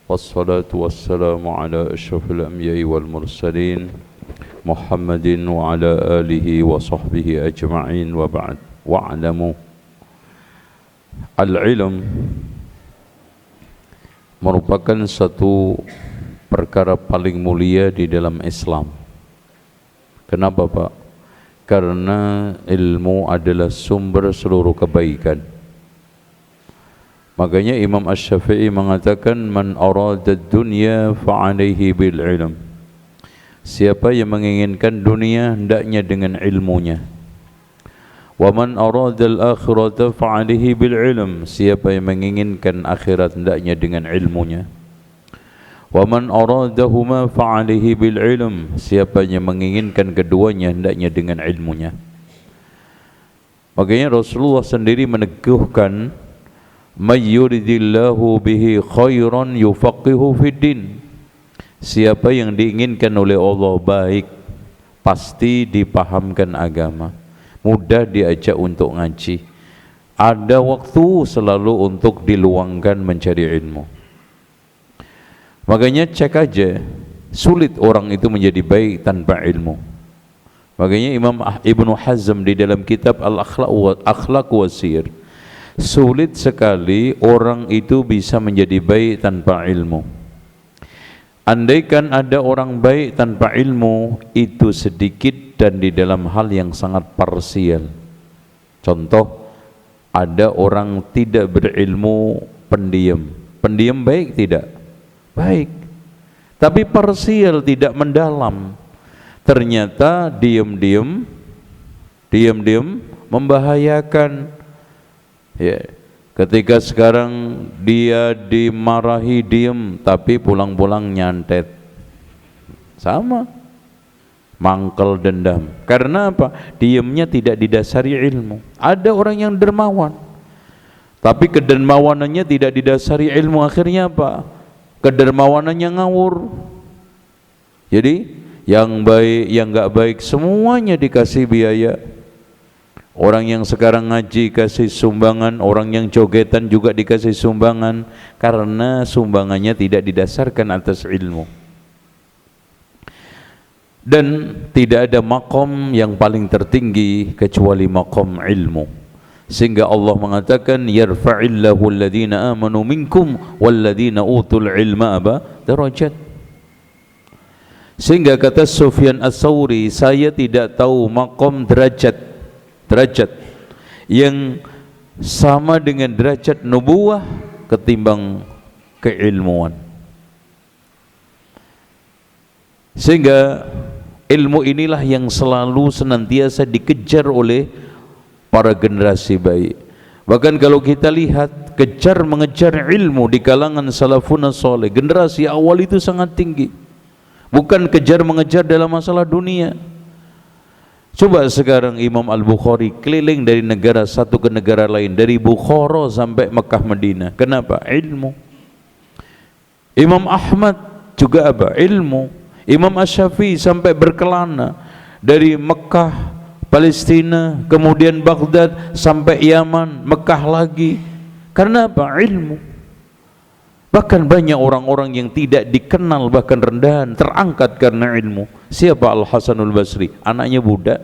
A: Wassalatu wassalamu ala asyrafil anbiya'i wal mursalin Muhammadin wa ala alihi wa sahbihi ajma'in wa ba'd. Wa'lamu al-ilm merupakan satu perkara paling mulia di dalam Islam. Kenapa, Pak? Karena ilmu adalah sumber seluruh kebaikan. Makanya Imam Asy-Syafi'i mengatakan, man arada dunya fa'alaihi bil ilm. Siapa yang menginginkan dunia, hendaknya dengan ilmunya. Wa man arada al-akhirata fa'alaihi bil ilm. Siapa yang menginginkan akhirat, hendaknya dengan ilmunya. Wa man aradahuma fa'alaihi bil ilm. Siapa yang menginginkan keduanya, hendaknya dengan ilmunya. Makanya Rasulullah sendiri meneguhkan, may yuridillahu bihi khairan yufaqihu fid din. Siapa yang diinginkan oleh Allah baik, pasti dipahamkan agama, mudah diajak untuk ngaji, ada waktu selalu untuk diluangkan mencari ilmu. Makanya cek aja, sulit orang itu menjadi baik tanpa ilmu. Makanya Imam Ibnu Hazm di dalam kitab Al-Akhlaq wa Sir, sulit sekali orang itu bisa menjadi baik tanpa ilmu. Andaikan ada orang baik tanpa ilmu, itu sedikit dan di dalam hal yang sangat parsial. Contoh, ada orang tidak berilmu, pendiam. Pendiam baik tidak? Baik. Tapi parsial, tidak mendalam. Ternyata diam-diam membahayakan. Ya. Ketika sekarang dia dimarahi diem, tapi pulang-pulang nyantet. Sama. Mangkel dendam. Karena apa? Diemnya tidak didasari ilmu. Ada orang yang dermawan, tapi kedermawanannya tidak didasari ilmu. Akhirnya apa? Kedermawanannya ngawur. Jadi yang baik, yang enggak baik, semuanya dikasih biaya. Orang yang sekarang ngaji kasih sumbangan, orang yang jogetan juga dikasih sumbangan, karena sumbangannya tidak didasarkan atas ilmu. Dan tidak ada makom yang paling tertinggi kecuali makom ilmu. Sehingga Allah mengatakan, yarfa'illahu alladhina amanu minkum walladhina utul ilma darajat. Sehingga kata Sufyan Ats-Tsauri, saya tidak tahu makom derajat yang sama dengan derajat nubuwah ketimbang keilmuan. Sehingga ilmu inilah yang selalu senantiasa dikejar oleh para generasi baik. Bahkan kalau kita lihat, mengejar ilmu di kalangan salafun saleh, generasi awal itu sangat tinggi. Bukan mengejar dalam masalah dunia. Coba sekarang Imam Al-Bukhari keliling dari negara satu ke negara lain, dari Bukhara sampai Mekah Madinah. Kenapa? Ilmu. Imam Ahmad juga apa? Ilmu. Imam Asy-Syafi'i sampai berkelana dari Mekah, Palestina, kemudian Baghdad sampai Yaman, Mekah lagi. Karena apa? Ilmu. Bahkan banyak orang-orang yang tidak dikenal, bahkan rendahan, terangkat karena ilmu. Siapa? Al-Hasanul Basri, anaknya budak.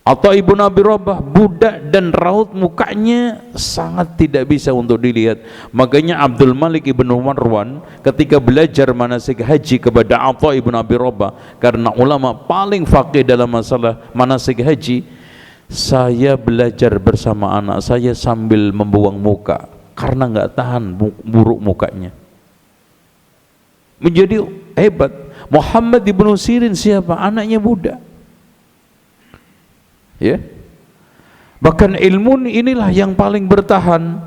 A: Atau Ibnu Abi Rabah, budak dan raut mukanya sangat tidak bisa untuk dilihat. Makanya Abdul Malik ibnu Marwan ketika belajar manasik haji kepada Atha ibnu Abi Rabah, karena ulama paling faqih dalam masalah manasik haji, saya belajar bersama anak saya sambil membuang muka karena nggak tahan buruk mukanya. Menjadi hebat. Muhammad ibnu Sirin siapa? Anaknya budak. Ya. Bahkan ilmu inilah yang paling bertahan.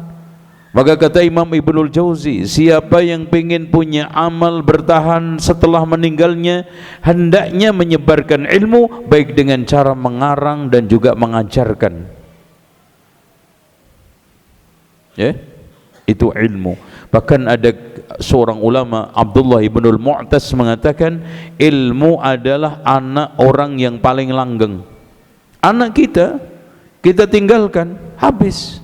A: Maka kata Imam Ibnul Jauzi, siapa yang ingin punya amal bertahan setelah meninggalnya, hendaknya menyebarkan ilmu baik dengan cara mengarang dan juga mengajarkan. Ya, itu ilmu. Bahkan ada seorang ulama, Abdullah Ibnul Mu'tas, mengatakan ilmu adalah anak orang yang paling langgeng. Anak kita tinggalkan, habis,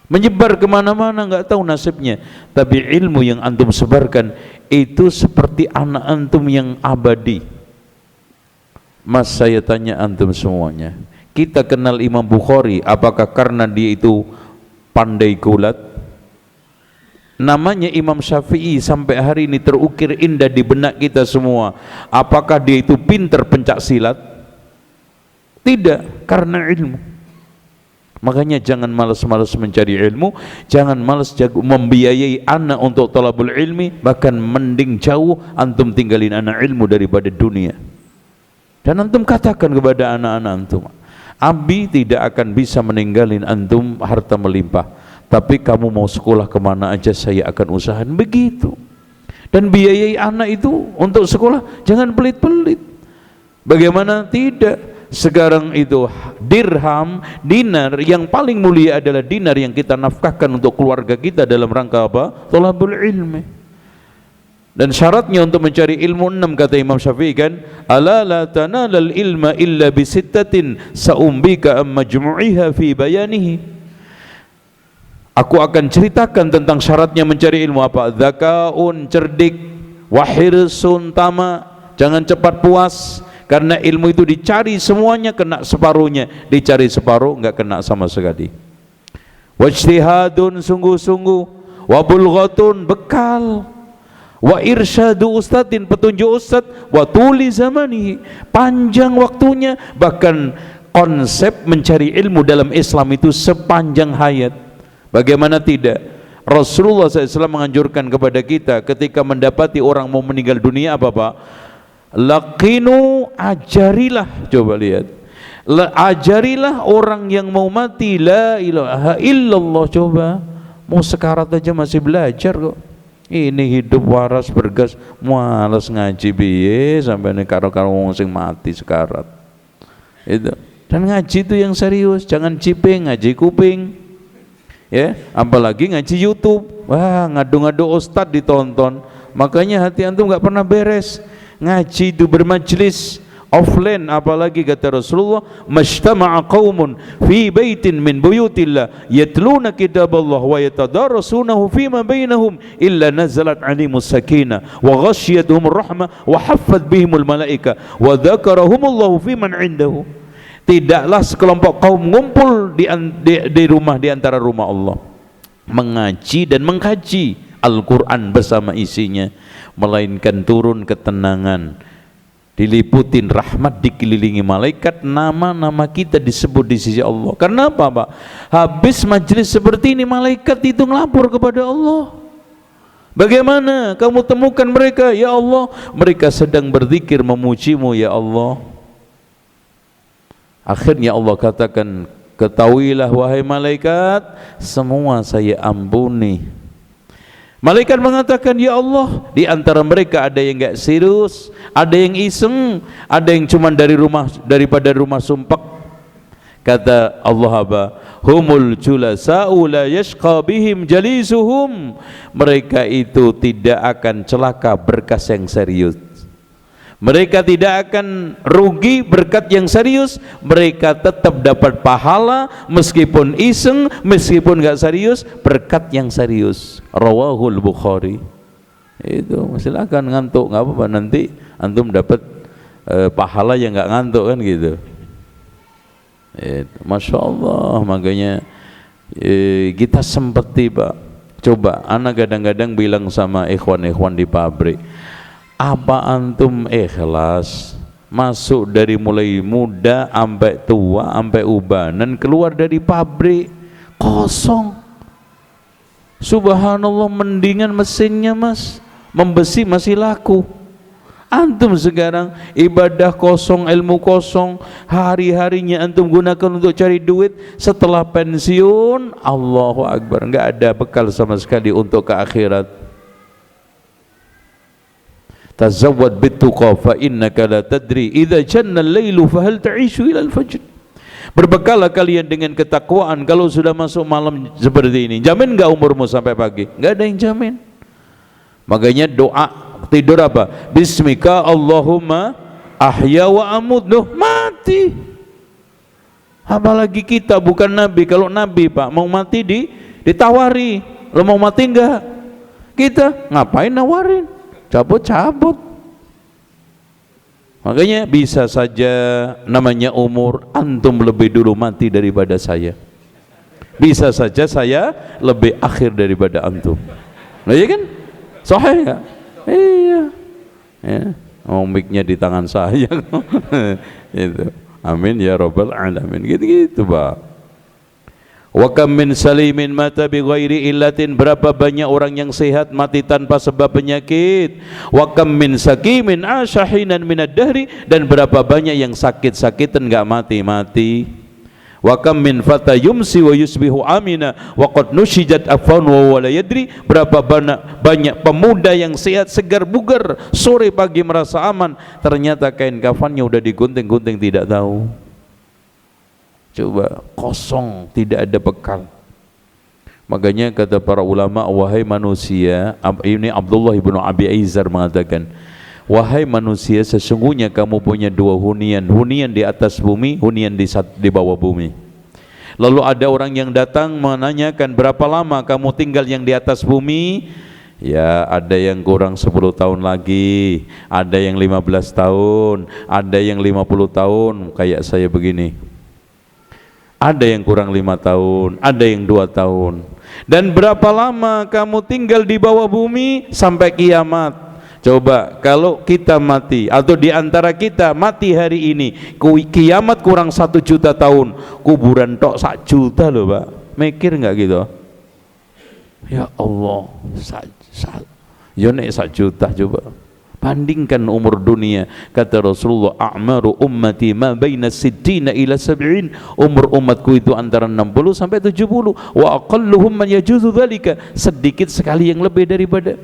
A: menyebar kemana-mana, nggak tahu nasibnya. Tapi ilmu yang antum sebarkan itu seperti anak antum yang abadi. Mas, saya tanya antum semuanya, kita kenal Imam Bukhari apakah karena dia itu pandai gulat? Namanya Imam Syafi'i sampai hari ini terukir indah di benak kita semua, apakah dia itu pintar pencak silat? Tidak, karena ilmu. Makanya jangan malas-malas mencari ilmu, jangan malas membiayai anak untuk talabul ilmi, bahkan mending jauh antum tinggalin anak ilmu daripada dunia. Dan antum katakan kepada anak-anak antum, Abi tidak akan bisa meninggalin antum harta melimpah, tapi kamu mau sekolah kemana aja saya akan usahakan. Begitu. Dan biayai anak itu untuk sekolah, jangan pelit-pelit. Bagaimana tidak? Sekarang itu dirham, dinar, yang paling mulia adalah dinar yang kita nafkahkan untuk keluarga kita dalam rangka apa? Thalabul ilmi. Dan syaratnya untuk mencari ilmu 6, kata Imam Syafi'i kan, ala la tanalal ilma illa bisittatin sa'umbika am majmu'iha fi bayanihi. Aku akan ceritakan tentang syaratnya mencari ilmu apa? Dzakaun, cerdik, wahirsun, tamak, jangan cepat puas. Karena ilmu itu dicari semuanya, kena separuhnya, dicari separuh enggak kena sama sekali. Wajtihadun, sungguh-sungguh, wa bulghatun, bekal, wa irsyadu ustadin, petunjuk ustad, wa tuli zamani, panjang waktunya. Bahkan konsep mencari ilmu dalam Islam itu sepanjang hayat. Bagaimana tidak? Rasulullah SAW menganjurkan kepada kita ketika mendapati orang mau meninggal dunia, apa Pak? Laqinu, ajarilah, coba lihat, ajarilah orang yang mau mati la ilaha illallah. Coba, mau sekarat aja masih belajar kok. Ini hidup waras bergas, malas ngaji biye sampai nih karo-karo wong sing mati sekarat. Itu. Dan ngaji itu yang serius, jangan ciping, ngaji kuping. Ya, apalagi ngaji YouTube. Wah, ngadu-ngadu ustad ditonton. Makanya hati antum nggak pernah beres. Ngaji itu bermajlis offline, apalagi kata Rasulullah, majtama'a qaumun fi baitin min buyutillah yatluna kitaballah wa yatadarasunahu fima bainahum illa nazalat 'alaihimus sakinah wa ghasyiyatuhumur rahmah wa haffat bihimul malaika wa dzakarahumullahu fiman 'indahu. Tidaklah sekelompok kaum ngumpul di rumah, di antara rumah Allah, mengaji dan mengkaji Al-Quran bersama isinya, melainkan turun ketenangan, diliputin rahmat, dikelilingi malaikat, nama-nama kita disebut di sisi Allah. Karena apa Pak? Habis majelis seperti ini, malaikat itu ngelapor kepada Allah. Bagaimana kamu temukan mereka? Ya Allah, mereka sedang berzikir memujimu ya Allah. Akhirnya Allah katakan, ketahuilah wahai malaikat, semua saya ampuni. Malaikat mengatakan, ya Allah, di antara mereka ada yang enggak serius, ada yang iseng, ada yang cuma daripada rumah sumpek. Kata Allah apa? Humul julasa'u la yashqa bihim jalisuhum. Mereka itu tidak akan celaka berkat yang serius. Mereka tidak akan rugi berkat yang serius. Mereka tetap dapat pahala meskipun iseng, meskipun enggak serius, berkat yang serius. Rawahul Bukhari. Itu silakan ngantuk enggak apa-apa, nanti antum dapat pahala yang enggak ngantuk kan gitu. Masya Allah. Makanya kita sempati Pak. Coba anak kadang-kadang bilang sama ikhwan-ikhwan di pabrik, apa antum ikhlas masuk dari mulai muda sampai tua, sampai ubanan, keluar dari pabrik kosong? Subhanallah, mendingan mesinnya Mas, membesi masih laku. Antum sekarang ibadah kosong, ilmu kosong, hari-harinya antum gunakan untuk cari duit. Setelah pensiun, Allahu Akbar, nggak ada bekal sama sekali untuk ke akhirat. Tazawwad bittuqa fa innaka la tadri idza janna al-lailu fa hal ta'ishu ila al-fajr. Berbekallah kalian dengan ketakwaan kalau sudah masuk malam seperti ini. Jamin nggak umurmu sampai pagi? Nggak ada yang jamin. Makanya doa tidur apa? Bismika Allahumma ahya wa amut. Loh, mati. Apalagi kita bukan nabi. Kalau nabi Pak mau mati ditawari. Lo mau mati enggak? Kita ngapain nawarin? Cabut-cabut. Makanya bisa saja namanya umur, antum lebih dulu mati daripada saya. Bisa saja saya lebih akhir daripada antum. Nah, iya kan? Sahih enggak? Iya. Ya, mic-nya di tangan saya. Itu. Amin ya rabbal alamin. Gitu-gitu, Pak. Wa kam min salimin mata bi ghairi illatin, berapa banyak orang yang sehat mati tanpa sebab penyakit. Wa kam min sakimin ashahinan minad dahri, dan berapa banyak yang sakit-sakitan enggak mati-mati. Wa kam min fata yumsi wa yusbihu amina wa qad nushijat afan wa wala yadri, berapa banyak pemuda yang sehat segar bugar, sore pagi merasa aman, ternyata kain kafannya udah digunting-gunting tidak tahu. Coba, kosong, tidak ada bekal. Makanya kata para ulama, wahai manusia, ini Abdullah ibnu Abi Aizar mengatakan, wahai manusia, sesungguhnya kamu punya dua hunian, hunian di atas bumi, hunian di bawah bumi. Lalu ada orang yang datang menanyakan, berapa lama kamu tinggal yang di atas bumi? Ya, ada yang kurang 10 tahun lagi, ada yang 15 tahun, ada yang 50 tahun, kayak saya begini. Ada yang kurang 5 tahun, ada yang 2 tahun. Dan berapa lama kamu tinggal di bawah bumi? Sampai kiamat. Coba kalau kita mati, atau di antara kita mati hari ini, kiamat kurang 1 juta tahun, kuburan tok 1 juta loh Pak. Mikir nggak gitu? Ya Allah, ya nek 1 juta coba. Bandingkan umur dunia, kata Rasulullah, a'maru ummati ma baina sittina ila sab'in, umur umatku itu antara 60 sampai 70. Wa aqalluhum man yajuzu dzalika, sedikit sekali yang lebih daripada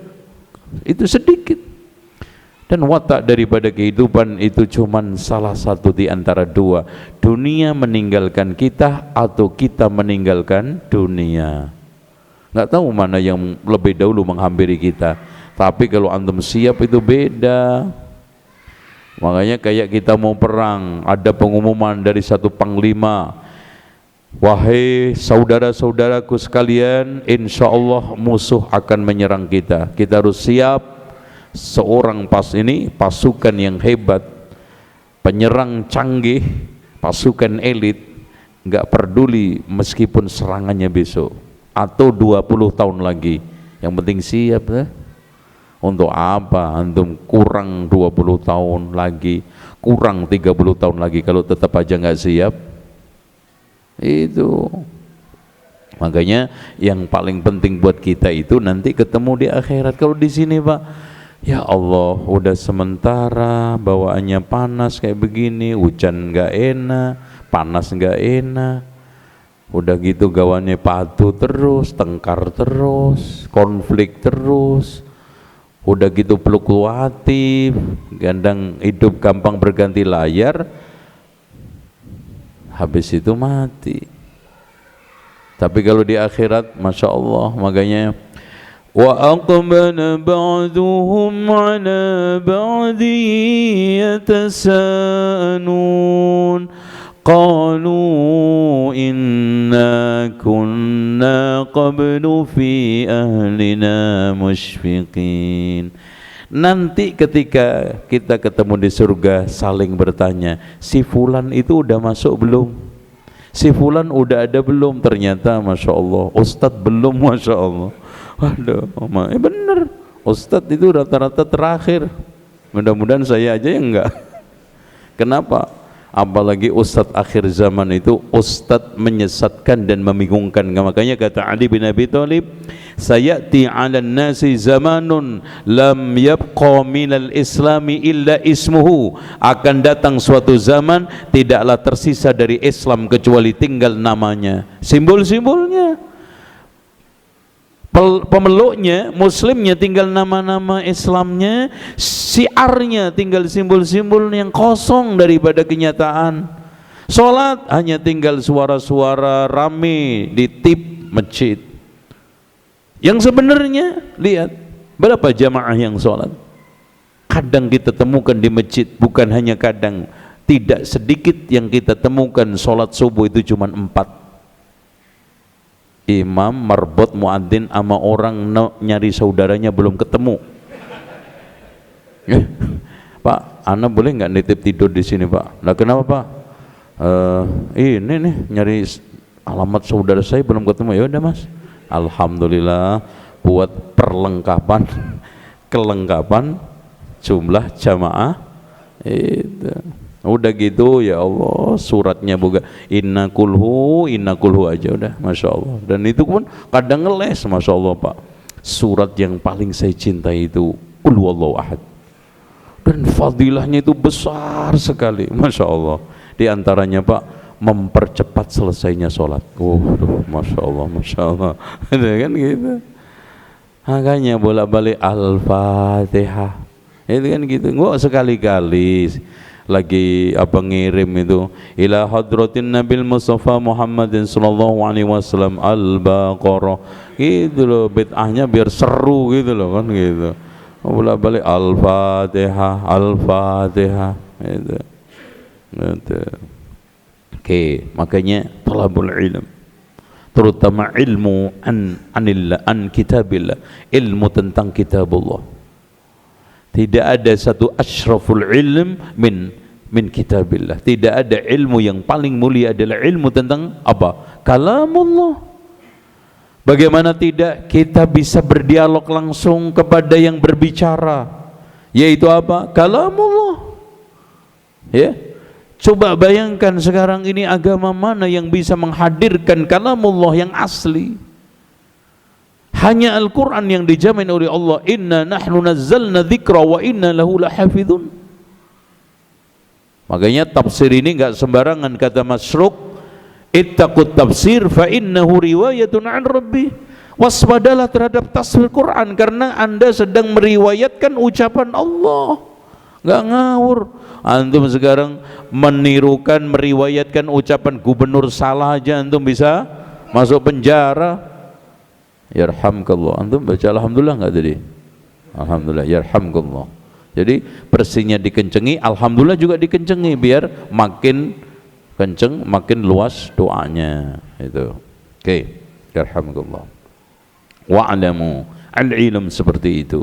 A: itu, sedikit. Dan watak daripada kehidupan itu cuman salah satu di antara dua, dunia meninggalkan kita atau kita meninggalkan dunia. Nggak tahu mana yang lebih dahulu menghampiri kita. Tapi kalau antum siap itu beda. Makanya kayak kita mau perang, ada pengumuman dari satu panglima, wahai saudara-saudaraku sekalian, insya Allah musuh akan menyerang kita. Kita harus siap. Seorang pasukan yang hebat, penyerang canggih, pasukan elit, nggak peduli meskipun serangannya besok atau 20 tahun lagi, yang penting siap ya. Untuk apa antum kurang 20 tahun lagi, kurang 30 tahun lagi, kalau tetap aja nggak siap? Itu makanya yang paling penting buat kita itu nanti ketemu di akhirat. Kalau di sini Pak, ya Allah, udah sementara bawaannya panas kayak begini, hujan nggak enak, panas nggak enak, udah gitu gawannya patuh terus, tengkar terus, konflik terus. Udah gitu fluktuatif, gandang hidup gampang berganti layar, habis itu mati. Tapi kalau di akhirat, Masya Allah, makanya wa aqbala ba'duhum ala ba'di yatasa'anun qalu inna kunna qablu fi ahlina musyfiqin. Nanti ketika kita ketemu di surga saling bertanya, si fulan itu udah masuk belum? Si fulan udah ada belum? Ternyata Masya Allah, Ustadz belum, Masya Allah. Waduh, bener, Ustadz itu rata-rata terakhir. Mudah-mudahan saya aja yang enggak. Kenapa? apalagi ustadz akhir zaman itu ustadz menyesatkan dan membingungkan. Makanya kata Ali bin Abi Thalib, sayati 'alan nasi zamanun lam yabqa minal islami illa ismuhu, akan datang suatu zaman tidaklah tersisa dari Islam kecuali tinggal namanya, simbol-simbolnya. Pemeluknya, muslimnya tinggal nama-nama Islamnya, syiarnya tinggal simbol-simbol yang kosong daripada kenyataan. Sholat hanya tinggal suara-suara rame di tip masjid. Yang sebenarnya, lihat berapa jamaah yang sholat. Kadang kita temukan di masjid, bukan hanya kadang, tidak sedikit yang kita temukan sholat subuh itu cuma 4. Imam, marbot, muadzin sama orang nyari saudaranya belum ketemu. Pak, ana boleh nggak nitip tidur di sini, Pak? Nah, kenapa, Pak? Ini nih nyari alamat saudara saya belum ketemu. Ya udah, Mas. Alhamdulillah buat kelengkapan jumlah jamaah itu. Udah gitu ya Allah, suratnya buka inna kulhu aja udah, masya Allah. Dan itu pun kadang ngeles, masya Allah Pak. Surat yang paling saya cintai itu Qul huwallahu ahad, dan fadilahnya itu besar sekali, masya Allah. Di antaranya Pak, mempercepat selesainya sholat. Masya Allah, masya Allah. Kan gitu. Makanya bolak-balik Al-Fatihah. Itu kan gitu. Nggak sekali-kali lagi apa ngirim itu ila hadratin Nabil Mustafa Muhammadin sallallahu alaihi wasallam Al-Baqarah gitu loh, bid'ahnya biar seru gitu loh kan gitu. Bolak-balik Al-Fatihah gitu. Oke, makanya talabul ilm, terutama ilmu an kitabillah, ilmu tentang kitabullah. Tidak ada satu asyraful ilm min kitabillah. Tidak ada ilmu yang paling mulia adalah ilmu tentang apa? Kalamullah. Bagaimana tidak kita bisa berdialog langsung kepada yang berbicara, yaitu apa? Kalamullah. Ya. Coba bayangkan sekarang ini agama mana yang bisa menghadirkan kalamullah yang asli? Hanya Al-Quran yang dijamin oleh Allah, inna nahnu nazzalna dzikra wa inna lahu lahafidhun. Makanya tafsir ini enggak sembarangan, kata Masruq, ittaqut tafsir fa innahu riwayatun an rabbi. Waspadalah terhadap tafsir Quran karena Anda sedang meriwayatkan ucapan Allah. Enggak ngawur. Antum sekarang menirukan, meriwayatkan ucapan gubernur salah aja antum bisa masuk penjara. Yarhamkallah. Antum baca alhamdulillah enggak tadi? Alhamdulillah, yarhamkallah. Jadi persinya dikencengi, alhamdulillah juga dikencengi biar makin kenceng, makin luas doanya itu. Oke, yarhamkallah. Wa'lamu al-ilm seperti itu.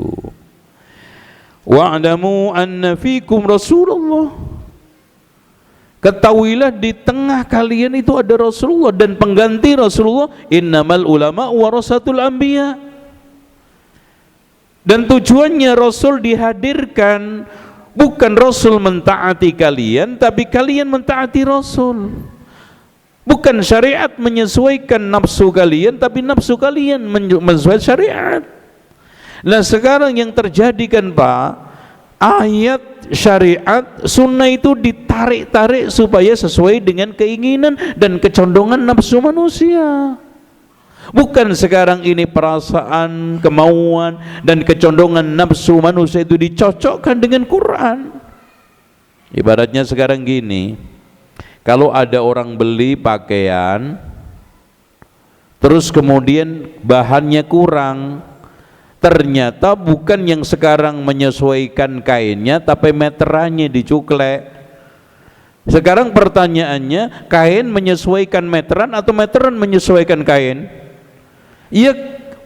A: Wa'lamu anna fikum Rasulullah. Ketahuilah di tengah kalian itu ada Rasulullah dan pengganti Rasulullah. Innamal ulama warasatul anbiya. Dan tujuannya Rasul dihadirkan bukan Rasul mentaati kalian, tapi kalian mentaati Rasul. Bukan syariat menyesuaikan nafsu kalian, tapi nafsu kalian menyesuaikan syariat. Nah sekarang yang terjadi kan Pak, ayat syariat sunnah itu ditarik-tarik supaya sesuai dengan keinginan dan kecondongan nafsu manusia. Bukan sekarang ini perasaan, kemauan dan kecondongan nafsu manusia itu dicocokkan dengan Quran. Ibaratnya sekarang gini, kalau ada orang beli pakaian terus kemudian bahannya kurang, ternyata bukan yang sekarang menyesuaikan kainnya, tapi meterannya dicuklek. Sekarang pertanyaannya, kain menyesuaikan meteran atau meteran menyesuaikan kain? Ya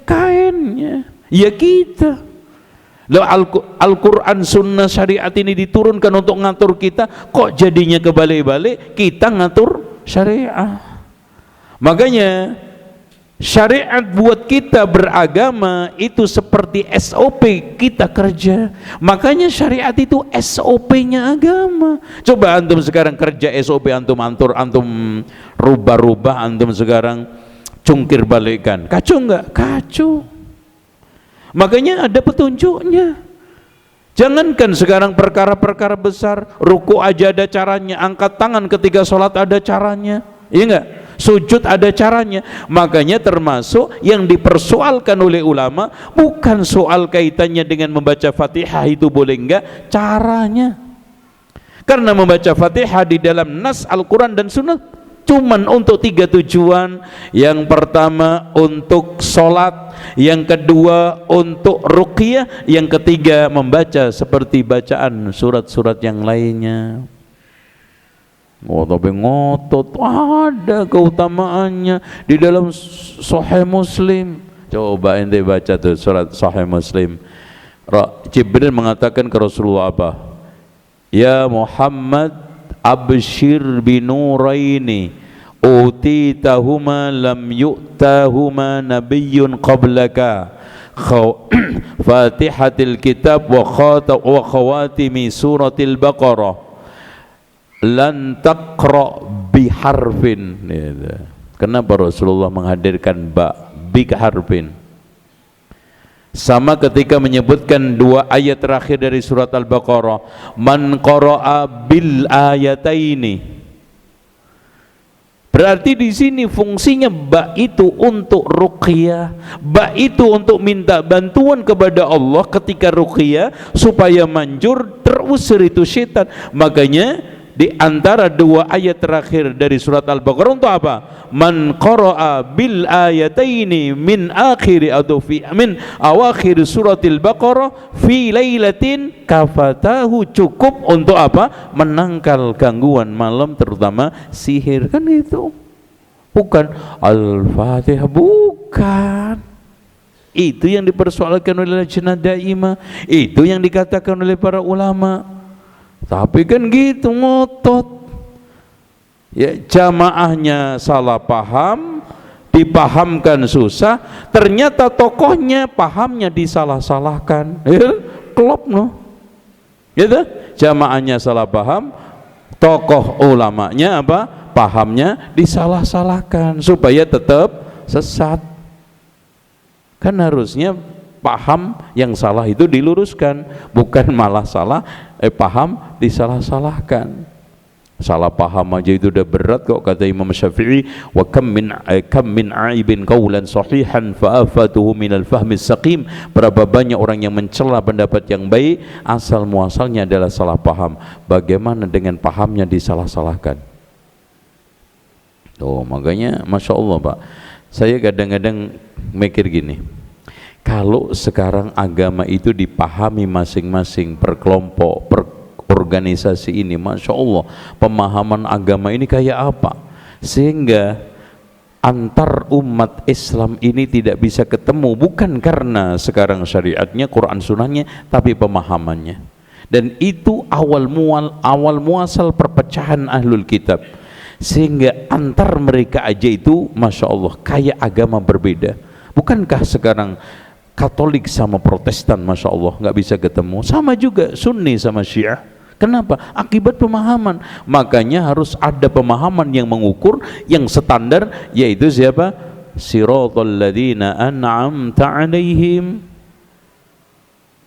A: kainnya, ya kita. Al-Quran sunnah syariat ini diturunkan untuk ngatur kita, kok jadinya kebalik-balik kita ngatur syariah. Makanya Syariat buat kita beragama itu seperti SOP kita kerja. Makanya syariat itu SOP-nya agama. Coba antum sekarang kerja SOP, antum rubah-rubah, antum sekarang cungkir balikan. Kacau enggak? Kacau. Makanya ada petunjuknya. Jangankan sekarang perkara-perkara besar, ruku aja ada caranya, angkat tangan ketika sholat ada caranya, iya enggak? Sujud ada caranya. Makanya termasuk yang dipersoalkan oleh ulama bukan soal kaitannya dengan membaca Fatihah itu boleh enggak, caranya. Karena membaca Fatihah di dalam nas Al-Quran dan Sunnah cuman untuk 3 tujuan. Yang pertama untuk sholat, yang kedua untuk ruqyah, yang ketiga membaca seperti bacaan surat-surat yang lainnya. Tapi ngotot ada keutamaannya di dalam Sahih Muslim. Coba ente baca tuh surat Sahih Muslim. Jibril mengatakan ke Rasulullah apa? Ya Muhammad, abshir binuraini utitahuma lam yu'tahuma nabiyyun qablaka Fatihatil kitab wa khawatimi suratil Baqarah lan taqra biharfin. Kenapa Rasulullah menghadirkan bi harfin? Sama ketika menyebutkan 2 ayat terakhir dari surat Al-Baqarah, man qara'a bil ayataini. Berarti di sini fungsinya ba itu untuk ruqyah, ba itu untuk minta bantuan kepada Allah ketika ruqyah supaya manjur terusir itu syaitan. Makanya di antara 2 ayat terakhir dari surat Al-Baqarah untuk apa? Man qara'a bil ayataini min akhiri atau min awakhir suratil Baqarah fi lailatin kafatahu, cukup untuk apa? Menangkal gangguan malam, terutama sihir. Kan itu bukan Al-Fatihah, bukan. Itu yang dipersoalkan oleh Lajnah Daimah, itu yang dikatakan oleh para ulama. Tapi kan gitu ngotot ya, jamaahnya salah paham, dipahamkan susah, ternyata tokohnya pahamnya disalah-salahkan, ya, klop no, gitu. Jamaahnya salah paham, tokoh ulamanya apa? Pahamnya disalah-salahkan supaya tetap sesat. Kan harusnya paham yang salah itu diluruskan, bukan malah paham disalah-salahkan. Salah paham aja itu udah berat kok, kata Imam Syafi'i, wa kam min aibin qawlan sahihan fa afatuhu minal fahmi saqim. Berapa banyak orang yang mencela pendapat yang baik asal muasalnya adalah salah paham. Bagaimana dengan pahamnya disalah-salahkan? Makanya Masya Allah Pak, saya kadang-kadang mikir gini, kalau sekarang agama itu dipahami masing-masing per kelompok, per organisasi ini, Masya Allah, pemahaman agama ini kayak apa? Sehingga antar umat Islam ini tidak bisa ketemu, bukan karena sekarang syariatnya, Quran sunnahnya, tapi pemahamannya. Dan itu awal muasal perpecahan ahlul kitab. Sehingga antar mereka aja itu, Masya Allah, kayak agama berbeda. Bukankah sekarang Katolik sama Protestan, Masya Allah, nggak bisa ketemu? Sama juga Sunni sama Syiah. Kenapa? Akibat pemahaman. Makanya harus ada pemahaman yang mengukur, yang standar, yaitu siapa? Siratal ladzina an'amta 'alaihim.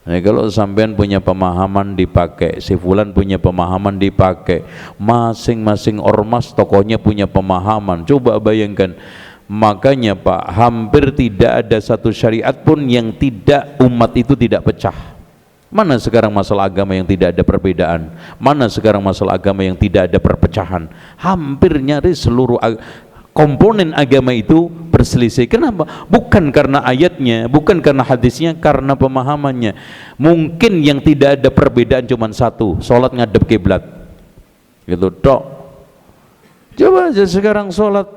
A: Nah, kalau sampean punya pemahaman dipakai, si fulan punya pemahaman dipakai, masing-masing ormas tokohnya punya pemahaman. Coba bayangkan. Makanya Pak, hampir tidak ada satu syariat pun yang tidak, umat itu tidak pecah. Mana sekarang masalah agama yang tidak ada perbedaan? Mana sekarang masalah agama yang tidak ada perpecahan? Hampir nyaris seluruh komponen agama itu berselisih. Kenapa? Bukan karena ayatnya, bukan karena hadisnya, karena pemahamannya. Mungkin yang tidak ada perbedaan cuma satu, sholat ngadep kiblat, gitu dok. Coba aja sekarang sholat,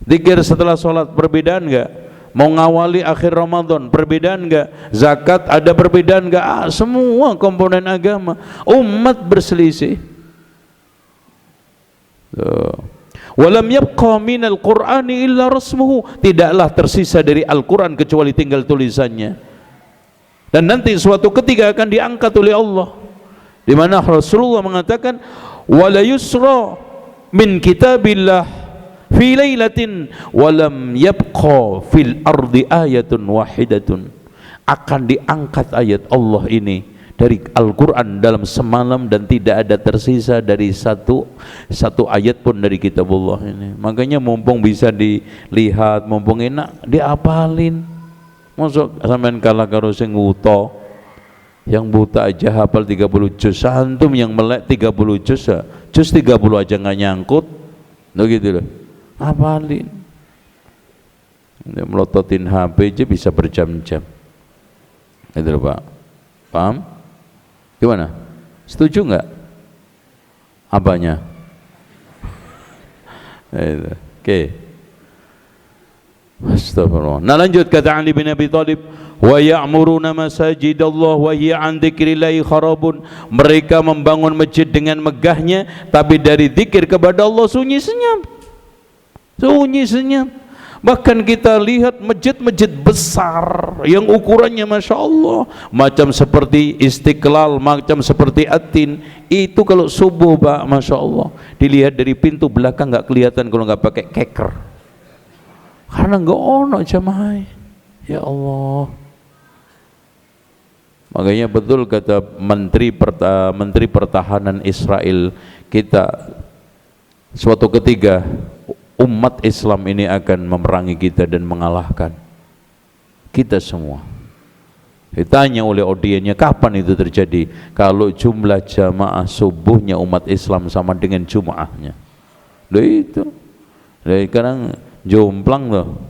A: zikir setelah sholat, perbedaan enggak? Mau ngawali akhir Ramadan, perbedaan enggak? Zakat ada perbedaan enggak? Semua komponen agama umat berselisih. Walam yabqa minal Qur'ani illa rasmuhu, tidaklah tersisa dari Al-Quran kecuali tinggal tulisannya. Dan nanti suatu ketika akan diangkat oleh Allah, di mana Rasulullah mengatakan wala yusra min kitabillah fi lailatin walam yabqa fil ardi ayatun wahidatun, akan diangkat ayat Allah ini dari Al-Quran dalam semalam dan tidak ada tersisa dari satu ayat pun dari kitabullah ini. Makanya mumpung bisa dilihat, mumpung enak diapalin. Masuk sampean kalah karo sing wuta, yang buta aja hafal 30 juz, antum yang melek 30 juz, juz 30 aja nggak nyangkut, begitu loh. Hafalin. Melototin HP aja bisa berjam-jam. Itu loh Pak. Paham? Gimana? Setuju nggak? Apanya? Oke. Astagfirullah. Nah lanjut, kata Ali bin Abi Thalib, wa ya'muruna masajidallah wa hiya an dzikrillahi kharabun. Mereka membangun masjid dengan megahnya, tapi dari zikir kepada Allah sunyi senyap. Sunyi senyap. Bahkan kita lihat masjid-masjid besar yang ukurannya Masya Allah, macam seperti Istiqlal, macam seperti Atin, itu kalau subuh Pak, Masya Allah, dilihat dari pintu belakang nggak kelihatan kalau nggak pakai keker, karena nggak ono jamaah. Ya Allah. Makanya betul kata Menteri Pertahanan Israel kita, suatu ketika umat Islam ini akan memerangi kita dan mengalahkan kita semua. Ditanya oleh audiennya, kapan itu terjadi? Kalau jumlah jamaah subuhnya umat Islam sama dengan Jum'ahnya. Loh itu. Dari sekarang jomplang loh.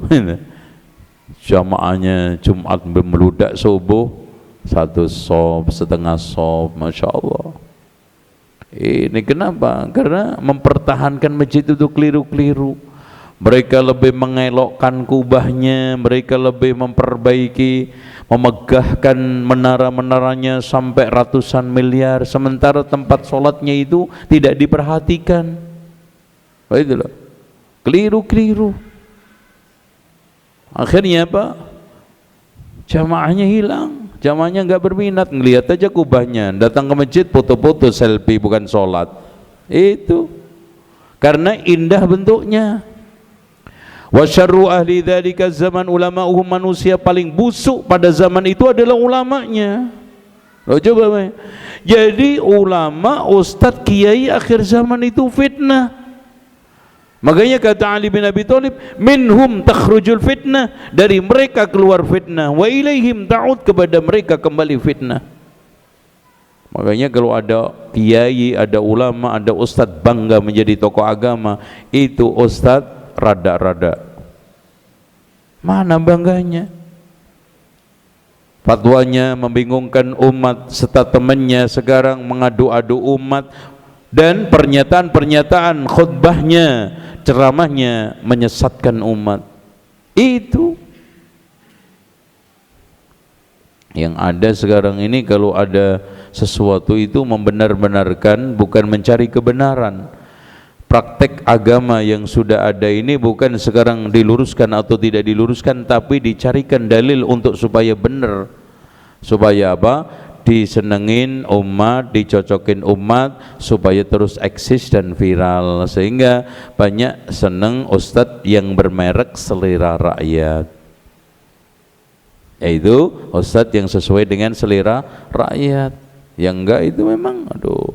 A: Jamaahnya Jumat meludak subuh, 1 sof, setengah sof, Masya Allah. Ini kenapa? Karena mempertahankan masjid itu keliru-keliru. Mereka lebih mengelokkan kubahnya, mereka lebih memperbaiki, memegahkan menara-menaranya sampai ratusan miliar, sementara tempat sholatnya itu tidak diperhatikan. Itulah keliru-keliru. Akhirnya apa? Jamaahnya hilang. Jamaahnya nggak berminat, ngelihat aja kubahnya, datang ke masjid foto-foto selfie, bukan sholat. Itu karena indah bentuknya. Wa syarru ahli dzalika zaman ulama'uhum, manusia paling busuk pada zaman itu adalah ulamanya. Loh coba Pak. Jadi ulama, ustadz, kiai akhir zaman itu fitnah. Makanya kata Ali bin Abi Thalib, minhum takhrujul fitnah, dari mereka keluar fitnah, wa ilaihim ta'ud, kepada mereka kembali fitnah. Makanya kalau ada kiai, ada ulama, ada ustadz bangga menjadi tokoh agama, itu ustadz rada-rada. Mana bangganya? Fatwanya membingungkan umat, statementnya sekarang mengadu-adu umat, dan pernyataan-pernyataan khutbahnya, ceramahnya menyesatkan umat. Itu yang ada sekarang ini. Kalau ada sesuatu itu membenar-benarkan, bukan mencari kebenaran. Praktek agama yang sudah ada ini bukan sekarang diluruskan atau tidak diluruskan, tapi dicarikan dalil untuk supaya benar. Supaya apa? Disenengin umat, dicocokin umat, supaya terus eksis dan viral, sehingga banyak seneng ustadz yang bermerek selera rakyat, yaitu ustadz yang sesuai dengan selera rakyat. Yang enggak itu memang aduh,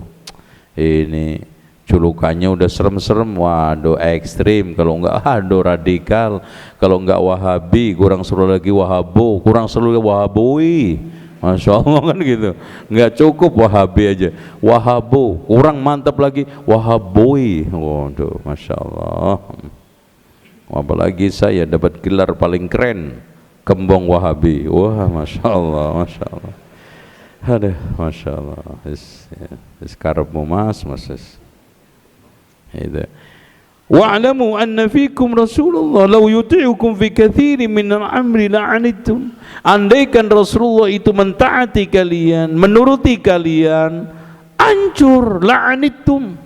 A: ini julukannya udah serem-serem, waduh ekstrim, kalau enggak aduh radikal, kalau enggak wahabi, kurang seru lagi wahabo, kurang seru lagi wahaboi. Masya Allah kan gitu, nggak cukup wahabi aja, wahabo, kurang mantap lagi wahaboi. Waduh, Masya Allah. Apalagi saya dapat gelar paling keren, kembang wahabi. Wah, Masya Allah, Masya Allah. Aduh, Masya Allah. Karepmu mas. Itu. Wa'lamu anna fikum Rasulullah law yuti'ukum fi katsirin min al-amri la'anittum. Andaikan Rasulullah itu mentaati kalian, menuruti kalian, hancur, la'anittum,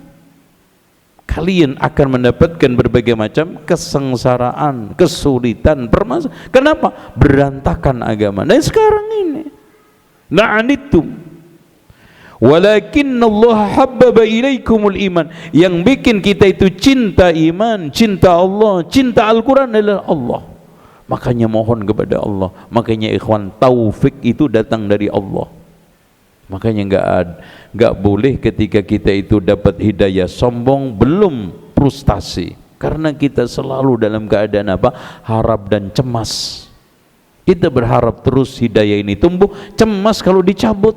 A: kalian akan mendapatkan berbagai macam kesengsaraan, kesulitan, permasalahan. Kenapa? Berantakan agama. Dan sekarang ini la'anittum walakin Allah habbaba ilaikumul iman. Yang bikin kita itu cinta iman, cinta Allah, cinta Al-Quran adalah Allah. Makanya mohon kepada Allah. Makanya ikhwan, taufik itu datang dari Allah. Makanya enggak boleh ketika kita itu dapat hidayah sombong, belum frustasi. Karena kita selalu dalam keadaan apa? Harap dan cemas. Kita berharap terus hidayah ini tumbuh, cemas kalau dicabut.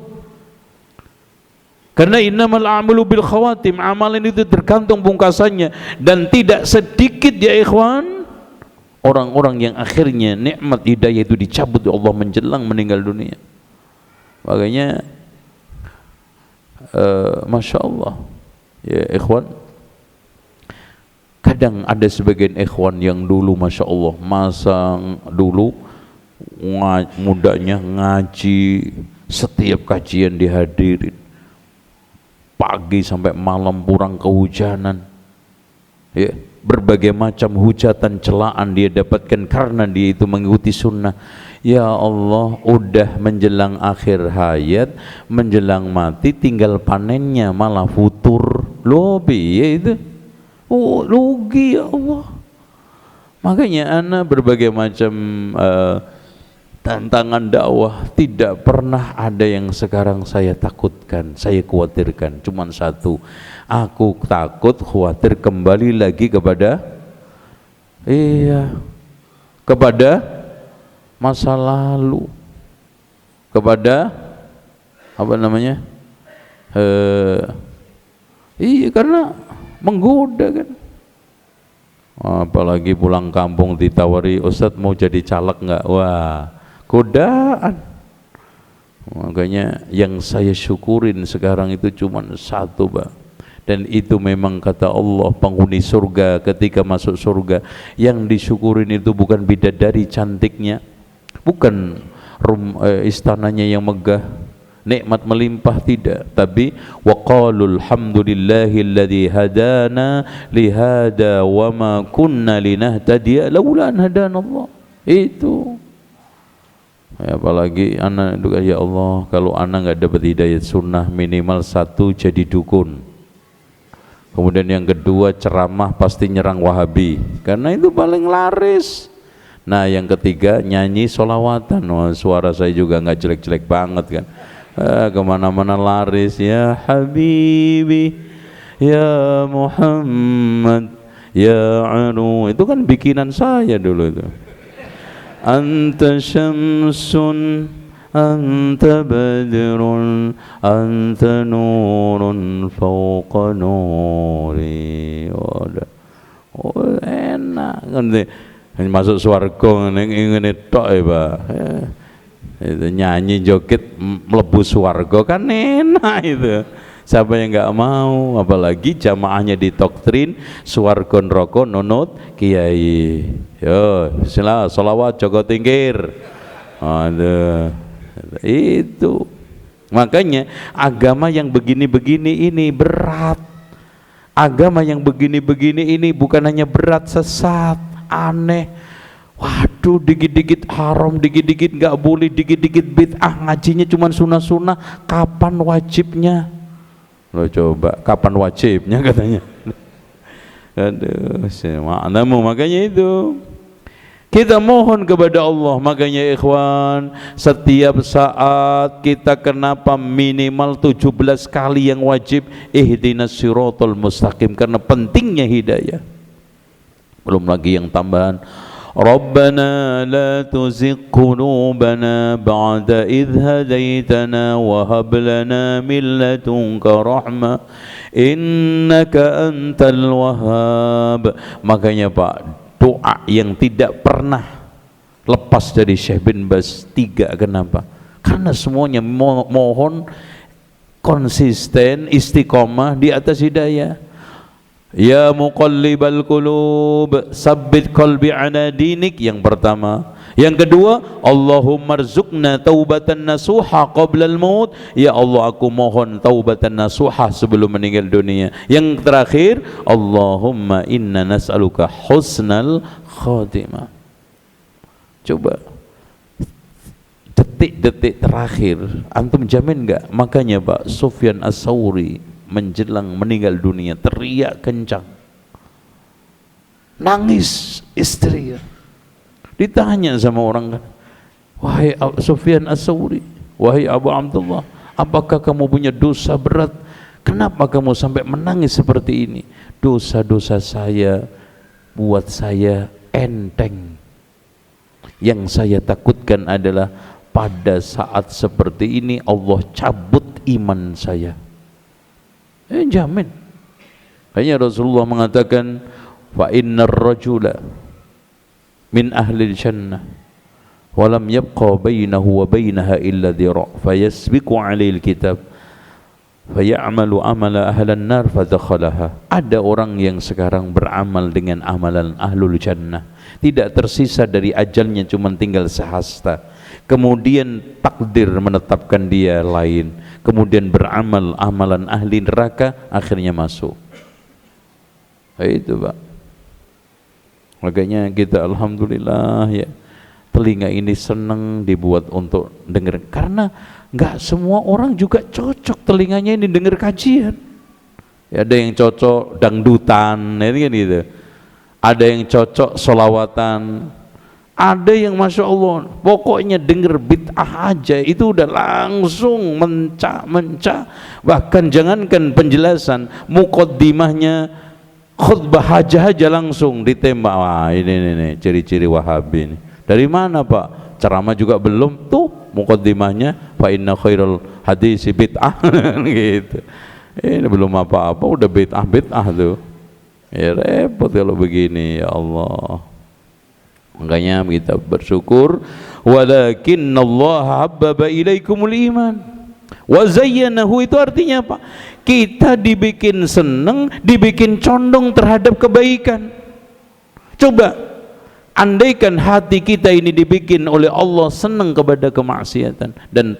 A: Karena innamal a'malu bil khawatim, amalan itu tergantung pungkasannya. Dan tidak sedikit ya ikhwan orang-orang yang akhirnya nikmat hidayah itu dicabut oleh Allah menjelang meninggal dunia. Makanya Masya Allah ya ikhwan, kadang ada sebagian ikhwan yang dulu Masya Allah masa dulu mudanya ngaji, setiap kajian dihadirin, pagi sampai malam pulang kehujanan ya, berbagai macam hujatan celaan dia dapatkan karena dia itu mengikuti sunnah. Ya Allah, udah menjelang akhir hayat, menjelang mati, tinggal panennya malah futur. Lobi ya itu, oh rugi ya Allah. Makanya ana berbagai macam tantangan dakwah, tidak pernah ada yang sekarang saya takutkan, saya khawatirkan. Cuman satu, aku takut khawatir kembali lagi kepada kepada masa lalu, kepada apa namanya, karena menggoda kan. Apalagi pulang kampung ditawari, Ustadz mau jadi caleg nggak? Wah, godaan. Makanya yang saya syukurin sekarang itu cuma satu, Pak. Dan itu memang kata Allah, penghuni surga ketika masuk surga yang disyukurin itu bukan bidadari cantiknya, bukan istananya yang megah, nikmat melimpah, tidak, tapi waqalul hamdulillahilladzi hadana lihada wa ma kunna linahtadiya laula an hadanallah. Itu ya, apalagi anak juga, ya Allah, kalau anak nggak dapat hidayah sunnah, minimal satu jadi dukun, kemudian yang kedua ceramah pasti nyerang Wahabi karena itu paling laris. Nah yang ketiga nyanyi sholawatan. Wah, suara saya juga nggak jelek-jelek banget kan, kemana-mana laris. Ya Habibi ya Muhammad ya Anu, itu kan bikinan saya dulu itu. Anta syamsun anta badrun anta nurun fawqa nuri. Oh enak kan, masuk swarga ngene tok ya Pak. Itu nyanyi joget mlebu swarga kan enak itu. Siapa yang nggak mau? Apalagi jamaahnya didoktrin swarga neraka nunut kiai. Yo, bismillah, sholawat Joko Tingkir. Aduh, itu. Makanya agama yang begini-begini ini berat. Agama yang begini-begini ini bukan hanya berat, sesat, aneh. Waduh, dikit-dikit haram, dikit-dikit nggak boleh, dikit-dikit bid'ah, ngajinya cuma sunnah-sunnah. Kapan wajibnya? Lo coba, kapan wajibnya katanya? Aduh, maknamu. Makanya itu kita mohon kepada Allah. Makanya ikhwan, setiap saat kita kenapa minimal 17 kali yang wajib ihdinas siratal mustaqim, karena pentingnya hidayah. Belum lagi yang tambahan, Rabbana la tuzigh qulubana ba'da idh hadaitana wa hab lana min ladunka rahmah innaka antal wahhab. Makanya Pak, doa yang tidak pernah lepas dari Syekh bin Baz 3. Kenapa? Karena semuanya mohon konsisten, istiqomah di atas hidayah. Ya muqallibal qulub, sabbit qalbi ala dinik, yang pertama. Yang kedua, Allahumma rzuqna taubatan nasuha qabla al-maut. Ya Allah, aku mohon taubatan nasuha sebelum meninggal dunia. Yang terakhir, Allahumma inna nas'aluka husnal khatimah. Coba detik-detik terakhir antum jamin enggak? Makanya Pak Sufyan As-Tsauri menjelang meninggal dunia teriak kencang, nangis istri. Ditanya sama orang kan, wahai Sufyan As-Tsauri, wahai Abu Abdullah, apakah kamu punya dosa berat? Kenapa kamu sampai menangis seperti ini? Dosa-dosa saya buat saya enteng. Yang saya takutkan adalah pada saat seperti ini Allah cabut iman saya. Jamin. Hanya Rasulullah mengatakan, fa innar rajula min ahli jannah wa lam yabqa bainahu wa bainaha illa dhira fayasbiqu 'alaihi alkitab fayamalu amala ahlan nar fadakhalaha. Ada orang yang sekarang beramal dengan amalan ahlul jannah, tidak tersisa dari ajalnya, cuma tinggal sehasta, kemudian takdir menetapkan dia lain, kemudian beramal amalan ahli neraka, akhirnya masuk. Itu Pak. Makanya kita alhamdulillah ya, telinga ini senang dibuat untuk dengar, karena nggak semua orang juga cocok telinganya ini dengar kajian. Ya, ada yang cocok dangdutan, ini kan gitu. Ada yang cocok solawatan, ada yang masya Allah pokoknya denger bid'ah aja itu udah langsung mencak. Bahkan jangankan penjelasan, muqaddimahnya khutbah aja langsung ditembak. Wah, ini ciri-ciri Wahabi ini. Dari mana Pak? Ceramah juga belum, tuh muqaddimahnya fa inna khairul hadisi bid'ah gitu. Ini belum apa-apa udah bid'ah tuh. Ya repot kalau begini, ya Allah. Makanya kita bersyukur, walakinnallaha habbaba ilaikumul iman wa zayyanahu. Itu artinya apa? Kita dibikin seneng, dibikin condong terhadap kebaikan. Coba andaikan hati kita ini dibikin oleh Allah senang kepada kemaksiatan, dan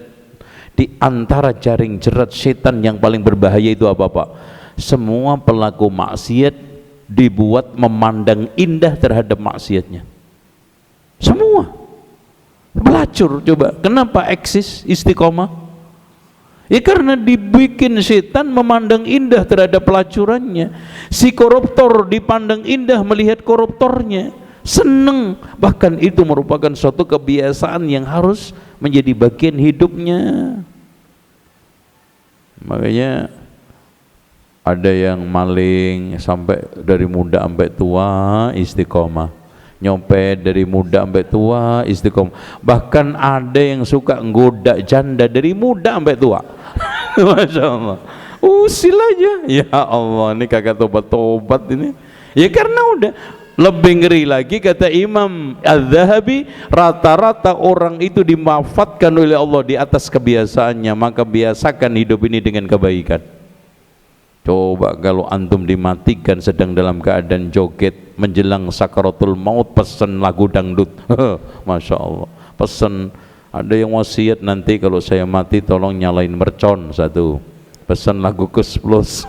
A: di antara jaring jerat setan yang paling berbahaya itu apa Pak? Semua pelaku maksiat dibuat memandang indah terhadap maksiatnya. Semua pelacur. Coba kenapa eksis istiqomah? Ya karena dibikin setan memandang indah terhadap pelacurannya. Si koruptor dipandang indah melihat koruptornya, seneng. Bahkan itu merupakan suatu kebiasaan yang harus menjadi bagian hidupnya. Makanya ada yang maling sampai dari muda sampai tua istiqomah, nyopet dari muda sampai tua istiqomah. Bahkan ada yang suka nggoda janda dari muda sampai tua. Masya Allah, usil aja. Ya Allah, ini kagak tobat ini. Ya karena udah. Lebih ngeri lagi kata Imam Az-Zahabi, rata-rata orang itu dimafatkan oleh Allah di atas kebiasaannya. Maka biasakan hidup ini dengan kebaikan. Coba kalau antum dimatikan sedang dalam keadaan joget, menjelang sakaratul maut pesen lagu dangdut. Masya Allah, pesen. Ada yang wasiat, nanti kalau saya mati tolong nyalain mercon satu, pesen lagu Kus Plus.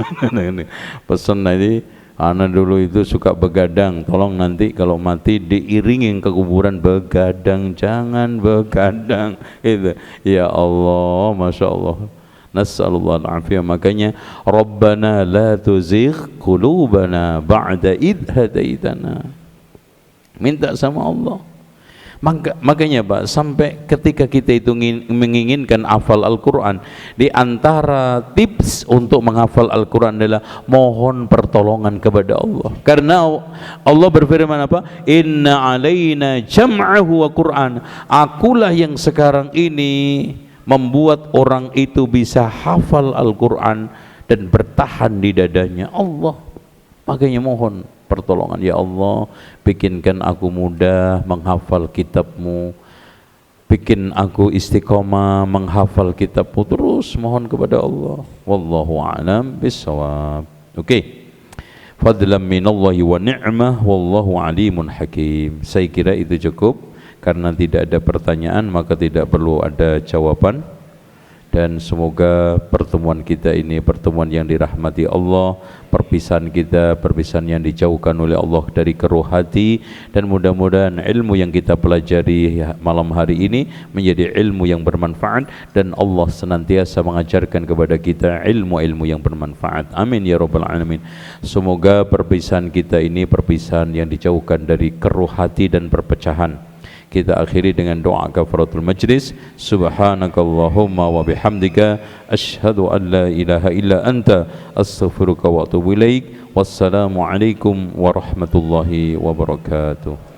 A: Pesen nanti, anak dulu itu suka begadang, tolong nanti kalau mati diiringin ke kuburan begadang, jangan begadang gitu. Ya Allah, Masya Allah, nas'alullah al-afiyah. Makanya Rabbana la tuzigh qulubana ba'da idh hadaitana, minta sama Allah. Makanya Pak, sampai ketika kita itu menginginkan hafal Al-Quran, di antara tips untuk menghafal Al-Quran adalah mohon pertolongan kepada Allah. Karena Allah berfirman apa? Inna alaina jam'ahu wa Qur'an. Akulah yang sekarang ini membuat orang itu bisa hafal Al-Quran dan bertahan di dadanya. Allah. Makanya mohon pertolongan, ya Allah, bikinkan aku mudah menghafal kitab-Mu, bikin aku istiqomah menghafal kitab-Mu. Terus mohon kepada Allah. Wallahu a'lam bissawab. Oke. Fadlan minallahi wa ni'mah wallahu alimun hakim. Saya kira itu cukup. Karena tidak ada pertanyaan maka tidak perlu ada jawaban. Dan semoga pertemuan kita ini pertemuan yang dirahmati Allah, perpisahan kita perpisahan yang dijauhkan oleh Allah dari keruh hati, dan mudah-mudahan ilmu yang kita pelajari malam hari ini menjadi ilmu yang bermanfaat, dan Allah senantiasa mengajarkan kepada kita ilmu-ilmu yang bermanfaat. Amin ya rabbal alamin. Semoga perpisahan kita ini perpisahan yang dijauhkan dari keruh hati dan perpecahan. Kita akhiri dengan doa kafaratul majlis. Subhanakallahumma wa bihamdika asyhadu an la ilaha illa anta astaghfiruka wa atubu ilaik. Wassalamu alaikum warahmatullahi wabarakatuh.